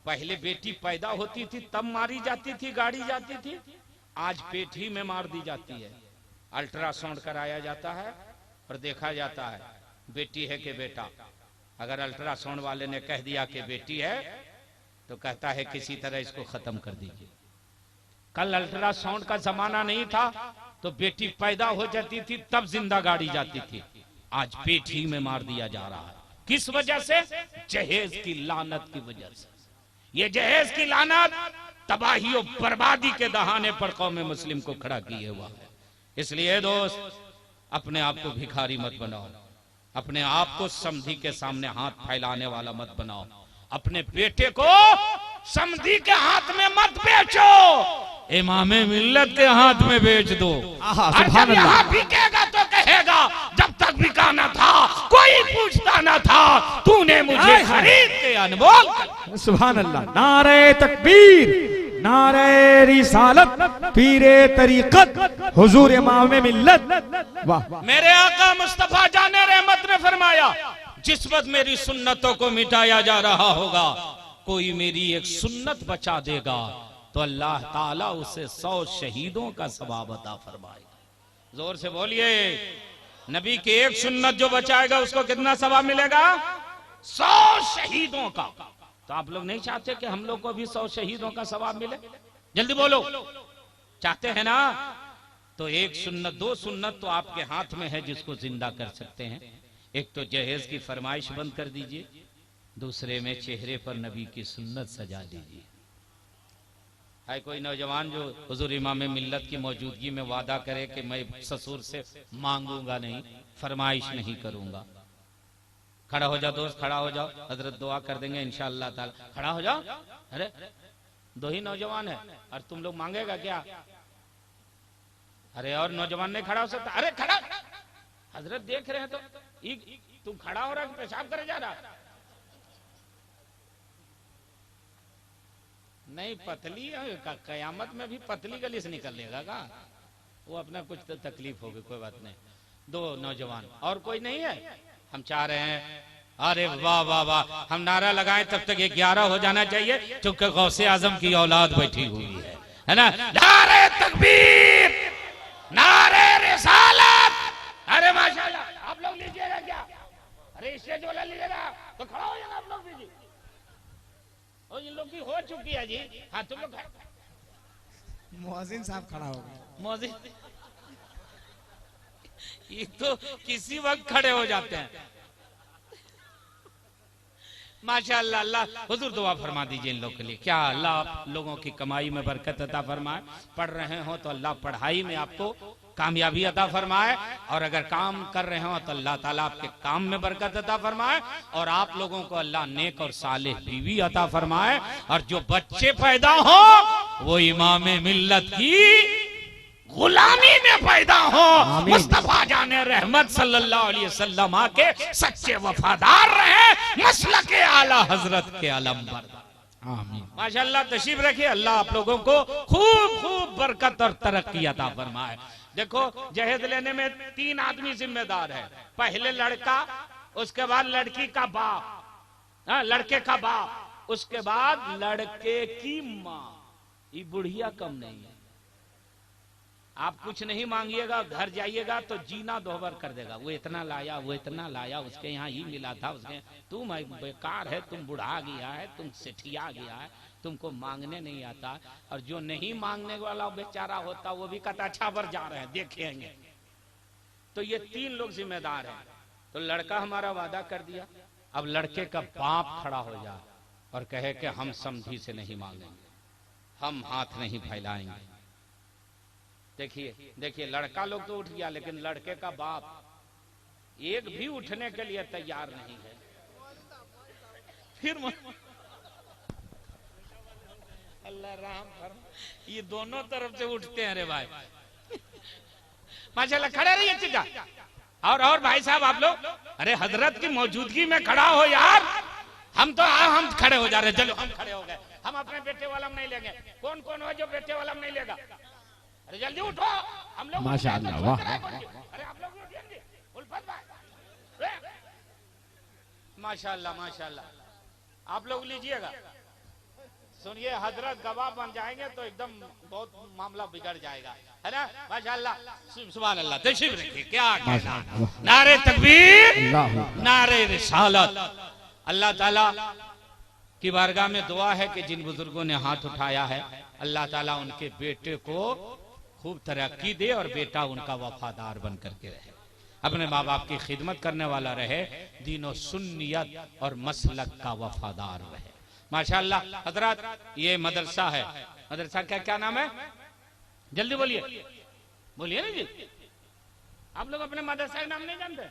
पहले बेटी पैदा होती थी तब मारी जाती थी, गाड़ी जाती थी, आज पेट ही में मार दी जाती है। अल्ट्रासाउंड कराया जाता है और देखा जाता है बेटी है कि बेटा। अगर अल्ट्रासाउंड वाले ने कह दिया कि बेटी है तो कहता है किसी तरह इसको खत्म कर दीजिए। कल अल्ट्रासाउंड का जमाना नहीं था तो बेटी पैदा हो जाती थी तब जिंदा गाड़ी जाती थी, आज पेट ही में मार दिया जा रहा है। किस वजह से? जहेज की लानत की वजह से। ये जहेज की लानत तबाही और बर्बादी के दहाने पर कौम मुस्लिम को खड़ा किए हुआ है। इसलिए दोस्त, अपने आप को भिखारी मत बनाओ, अपने आप को समधी के सामने हाथ फैलाने वाला मत बनाओ, अपने बेटे को समधी के हाथ में मत बेचो, इमामे मिल्लत के हाथ में बेच दो। और जब यहाँ बिकेगा तो कहेगा जब तक बिकाना था कोई पूछता ना था, तूने मुझे खरीद के अनमोल। सुभान अल्लाह। नारे तकबीर, नारे रिसालत, पीरे तरीकत, हुजूर इमामे मिल्लत। वाह। मेरे आका मुस्तफा जाने रहमत ने फरमाया, जिस वक्त मेरी सुन्नतों को मिटाया जा रहा होगा, कोई मेरी एक सुन्नत बचा देगा तो अल्लाह ताला उसे 100 शहीदों का सवाब अता फरमाएगा। जोर से बोलिए, नबी की एक सुन्नत जो बचाएगा उसको कितना सवाब मिलेगा? 100 शहीदों का। तो आप लोग नहीं चाहते कि हम लोग को भी 100 शहीदों का सवाब मिले? जल्दी बोलो, चाहते हैं ना? तो एक सुन्नत, 2 सुन्नत तो आपके हाथ में है जिसको जिंदा कर सकते हैं। एक तो जहेज की फरमाइश बंद कर दीजिए, दूसरे में चेहरे पर नबी की सुन्नत सजा दीजिए। है कोई नौजवान जो हुजूर इमाम मिल्लत की मौजूदगी में वादा करे कि मैं ससुर से मांगूंगा नहीं, फरमाइश नहीं करूंगा? खड़ा हो जाओ दोस्त, खड़ा हो जाओ, हजरत दुआ कर देंगे इंशाअल्लाह ताला। खड़ा हो जाओ। अरे 2 ही नौजवान है और तुम लोग मांगेगा क्या? अरे और नौजवान नहीं खड़ा हो सकता? अरे खड़ा, हजरत देख रहे हैं तो तुम खड़ा हो रहा है, पेशाब करे जा रहा? नहीं, पतली है, कयामत में भी पतली गली से निकलेगा का? वो अपना कुछ तो तकलीफ होगी, कोई बात नहीं। 2 नौजवान और कोई नहीं है? हम चाह रहे हैं, अरे वाह वाह वाह, हम नारा लगाएं तब तक ये 11 हो जाना चाहिए, क्योंकि गौसे आजम की औलाद बैठी हुई है ना? नारे तकबीर, नारे रिसालत। अरे माशाल्लाह, आप लोग लीजिएगा क्या? अरे स्टेज वाला लीजिएगा तो खड़ा हो जाना आप लोग भी जी। और इन लोग की हो चुकी है जी। हाँ तुम लोग मुअज्जिन साहब खड़ा हो गए। मुअज्जिन ये तो किसी वक्त खड़े हो जाते हैं। माशाअल्लाह, अल्लाह हुजूर दुआ फरमा दीजिए इन लोगों के लिए। क्या अल्लाह आप लोगों की कमाई में बरकत अता फरमाए। पढ़ रहे हो तो अल्लाह पढ़ाई में आपको कामयाबी अता फरमाए, और अगर काम कर रहे हो तो अल्लाह ताला आपके काम में बरकत अता फरमाए, और आप लोगों को अल्लाह नेक और सालेह बीवी अता फरमाए, और जो बच्चे पैदा हो वो इमामे मिल्लत की गुलामी में पैदा हो, मुस्तफा जाने रहमत सल्लल्लाहु अलैहि वसल्लम के सच्चे वफादार रहे, मसलके आला हजरत के अलम बरदार। आमीन। माशाअल्लाह, तशरीफ रखिए। अल्लाह आप लोगों को खूब खूब बरकत और तरक्की अता फरमाए। देखो, जहेज लेने में 3 आदमी जिम्मेदार है। पहले लड़का, उसके बाद लड़की का बाप, लड़के का बाप, उसके बाद लड़के की माँ। ये बुढ़िया कम नहीं है। आप कुछ नहीं मांगिएगा, घर जाइएगा तो जीना दोहबर कर देगा। वो इतना लाया, वो इतना लाया, उसके यहाँ ही मिला था, उसके तुम बेकार है, तुम बुढ़ा गया है, तुम सेठिया गया है, तुमको मांगने नहीं आता। और जो नहीं मांगने वाला बेचारा होता वो भी कहता अच्छा पर जा रहे हैं, देखेंगे। तो ये 3 लोग जिम्मेदार हैं। तो लड़का हमारा वादा कर दिया, अब लड़के का बाप खड़ा हो जाए और कहे कि हम समधी से नहीं मांगेंगे, हम हाथ नहीं फैलाएंगे। देखिए देखिए, लड़का लोग तो उठ गया, लेकिन लड़के का बाप एक भी उठने के लिए तैयार नहीं है। फिर अल्लाह राम फरमा, ये दोनों तरफ से उठते हैं। अरे भाई माशाल्लाह, खड़े रहिए चिटा। और भाई साहब आप लोग, अरे हजरत की मौजूदगी में खड़ा हो यार। हम खड़े हो जा रहे, चलो हम खड़े हो गए। हम अपने बेटे वाला नहीं लेंगे। कौन कौन हो जो बेटे वाला नहीं लेगा? अरे जल्दी उठो, हम लोग माशाअल्लाह, वाह। अरे आप लोग उठिए, उल्फत भाई, माशाअल्लाह माशाअल्लाह। आप लोग लीजिएगा। सुनिए, हजरत गवाह बन जाएंगे तो एकदम बहुत मामला बिगड़ जाएगा, है ना? माशाअल्लाह, सुभान अल्लाह। तशरीफ रखिए। क्या नारे तकबीर, नारे रिसालत। अल्लाह ताला की बारगाह में दुआ है कि जिन बुजुर्गों ने हाथ उठाया है, अल्लाह ताला उनके बेटे को खूब तरक्की दे और बेटा उनका वफादार बन करके रहे। अपने माँ बाप की खिदमत करने वाला रहे, दीनो सुन्नियत और मसलक का वफादार रहे। माशाअल्लाह हजरत, ये मदरसा है, मदरसा का क्या नाम है? जल्दी बोलिए, बोलिए ना जी। आप लोग अपने मदरसा का नाम नहीं जानते?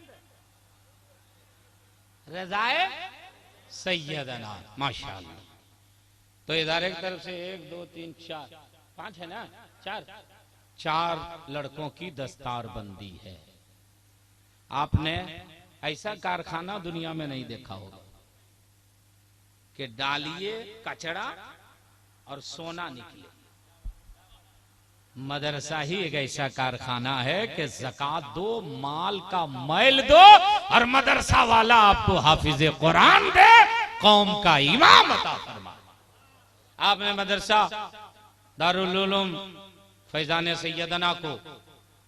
रज़ाए सैयदना, माशाअल्लाह। तो इदारे की तरफ से 1 2 3 4 5 है ना, चार लड़कों की दस्तारबंदी है। आपने ऐसा कारखाना दुनिया में नहीं देखा होगा कि डालिए कचरा और सोना निकले। मदरसा ही एक ऐसा कारखाना है कि ज़कात दो, माल का मैल दो, और मदरसा वाला आपको हाफिज कुरान दे, कौम का इमाम अता फरमाए। आपने मदरसा दारुल उलूम फैजान सैयदना को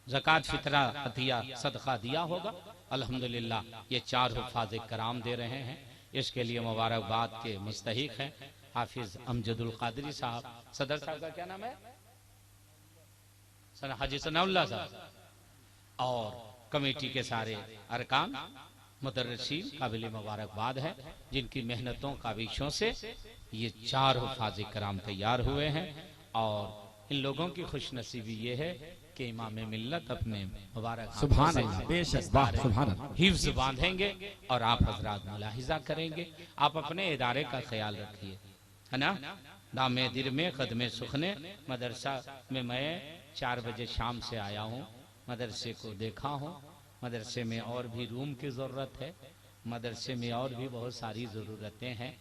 ज़कात फितरा अतिया सदका दिया होगा। अल्हम्दुलिल्लाह ये 4 हुफ़ाज़ कराम दे रहे हैं, इसके लिए मुबारकबाद के मुस्तहिक हैं हाफिज अमजदुल कादरी साहब। सदर साहब का क्या नाम है? हाजी सनाउल्लाह साहब, और कमेटी के सारे अरकान मुदर्रिसीन काबिल मुबारकबाद है, जिनकी मेहनतों काविशों से ये 4 हुफ़ाज़ कराम तैयार हुए हैं। और इन लोगों की खुशनसीबी ये है कि इमाम मिल्लत अपने मुबारक सुभान अल्लाह, बेशक वाह, सुभान अल्लाह, हिफ्ज़ बांधेंगे और आप हजरात मुलाहिजा करेंगे। आप अपने इदारे का ख्याल रखिए, है ना। दामे दिर में कदमे सुखने मदरसा में मैं 4 बजे शाम से आया हूँ, मदरसे को देखा हूँ। मदरसे में और भी रूम की ज़रूरत है, मदरसे में और भी बहुत सारी ज़रूरतें हैं।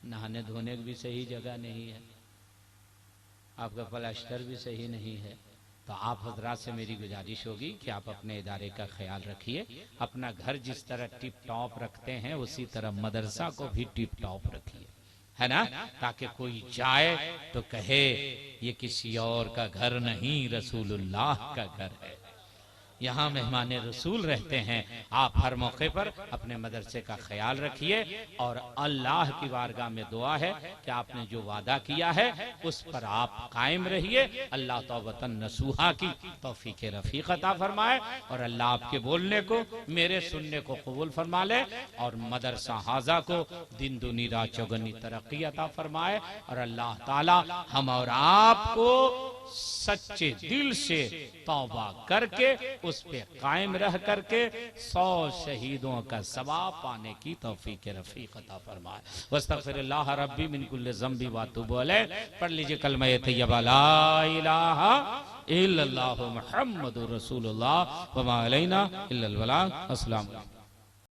नहाने धोने की भी सही जगह नहीं है, आपका प्लास्टर भी सही नहीं है। तो आप हजरात से मेरी गुजारिश होगी कि आप अपने इदारे का ख्याल रखिए। अपना घर जिस तरह टिप टॉप रखते हैं उसी तरह मदरसा को भी टिप टॉप रखिए, है ना, ताकि कोई जाए तो कहे ये किसी और का घर नहीं, रसूलुल्लाह का घर है, यहाँ मेहमान रसूल रहते हैं। आप हर मौके पर अपने मदरसे का ख्याल रखिए, और अल्लाह की बारगाह में दुआ है कि आपने जो वादा किया है उस पर आप कायम रहिए। अल्लाह तौबतन नसूहा की तौफीक रफीक अता फरमाए, और अल्लाह आपके बोलने को, मेरे सुनने को कबूल फरमा ले, और मदरसा हाजा को दिन दुनी रात चौगनी तरक्की अता फरमाए। और अल्लाह ताला हम और आपको सच्चे दिल से तौबा करके उस पे कायम रह करके 100 शहीदों का सवाब पाने की तौफीक रफीक अता फरमाए। वस्तगफिरुल्लाह रब्बी मिन कुल्लि ज़ंबि व अतूबु अलैह। पढ़ लीजिए कलमा तैयबा ला इलाहा इल्लल्लाहु मुहम्मदुर रसूलुल्लाह व मा अलैना इल्लल बलाग। अस्सलाम वालेकुम।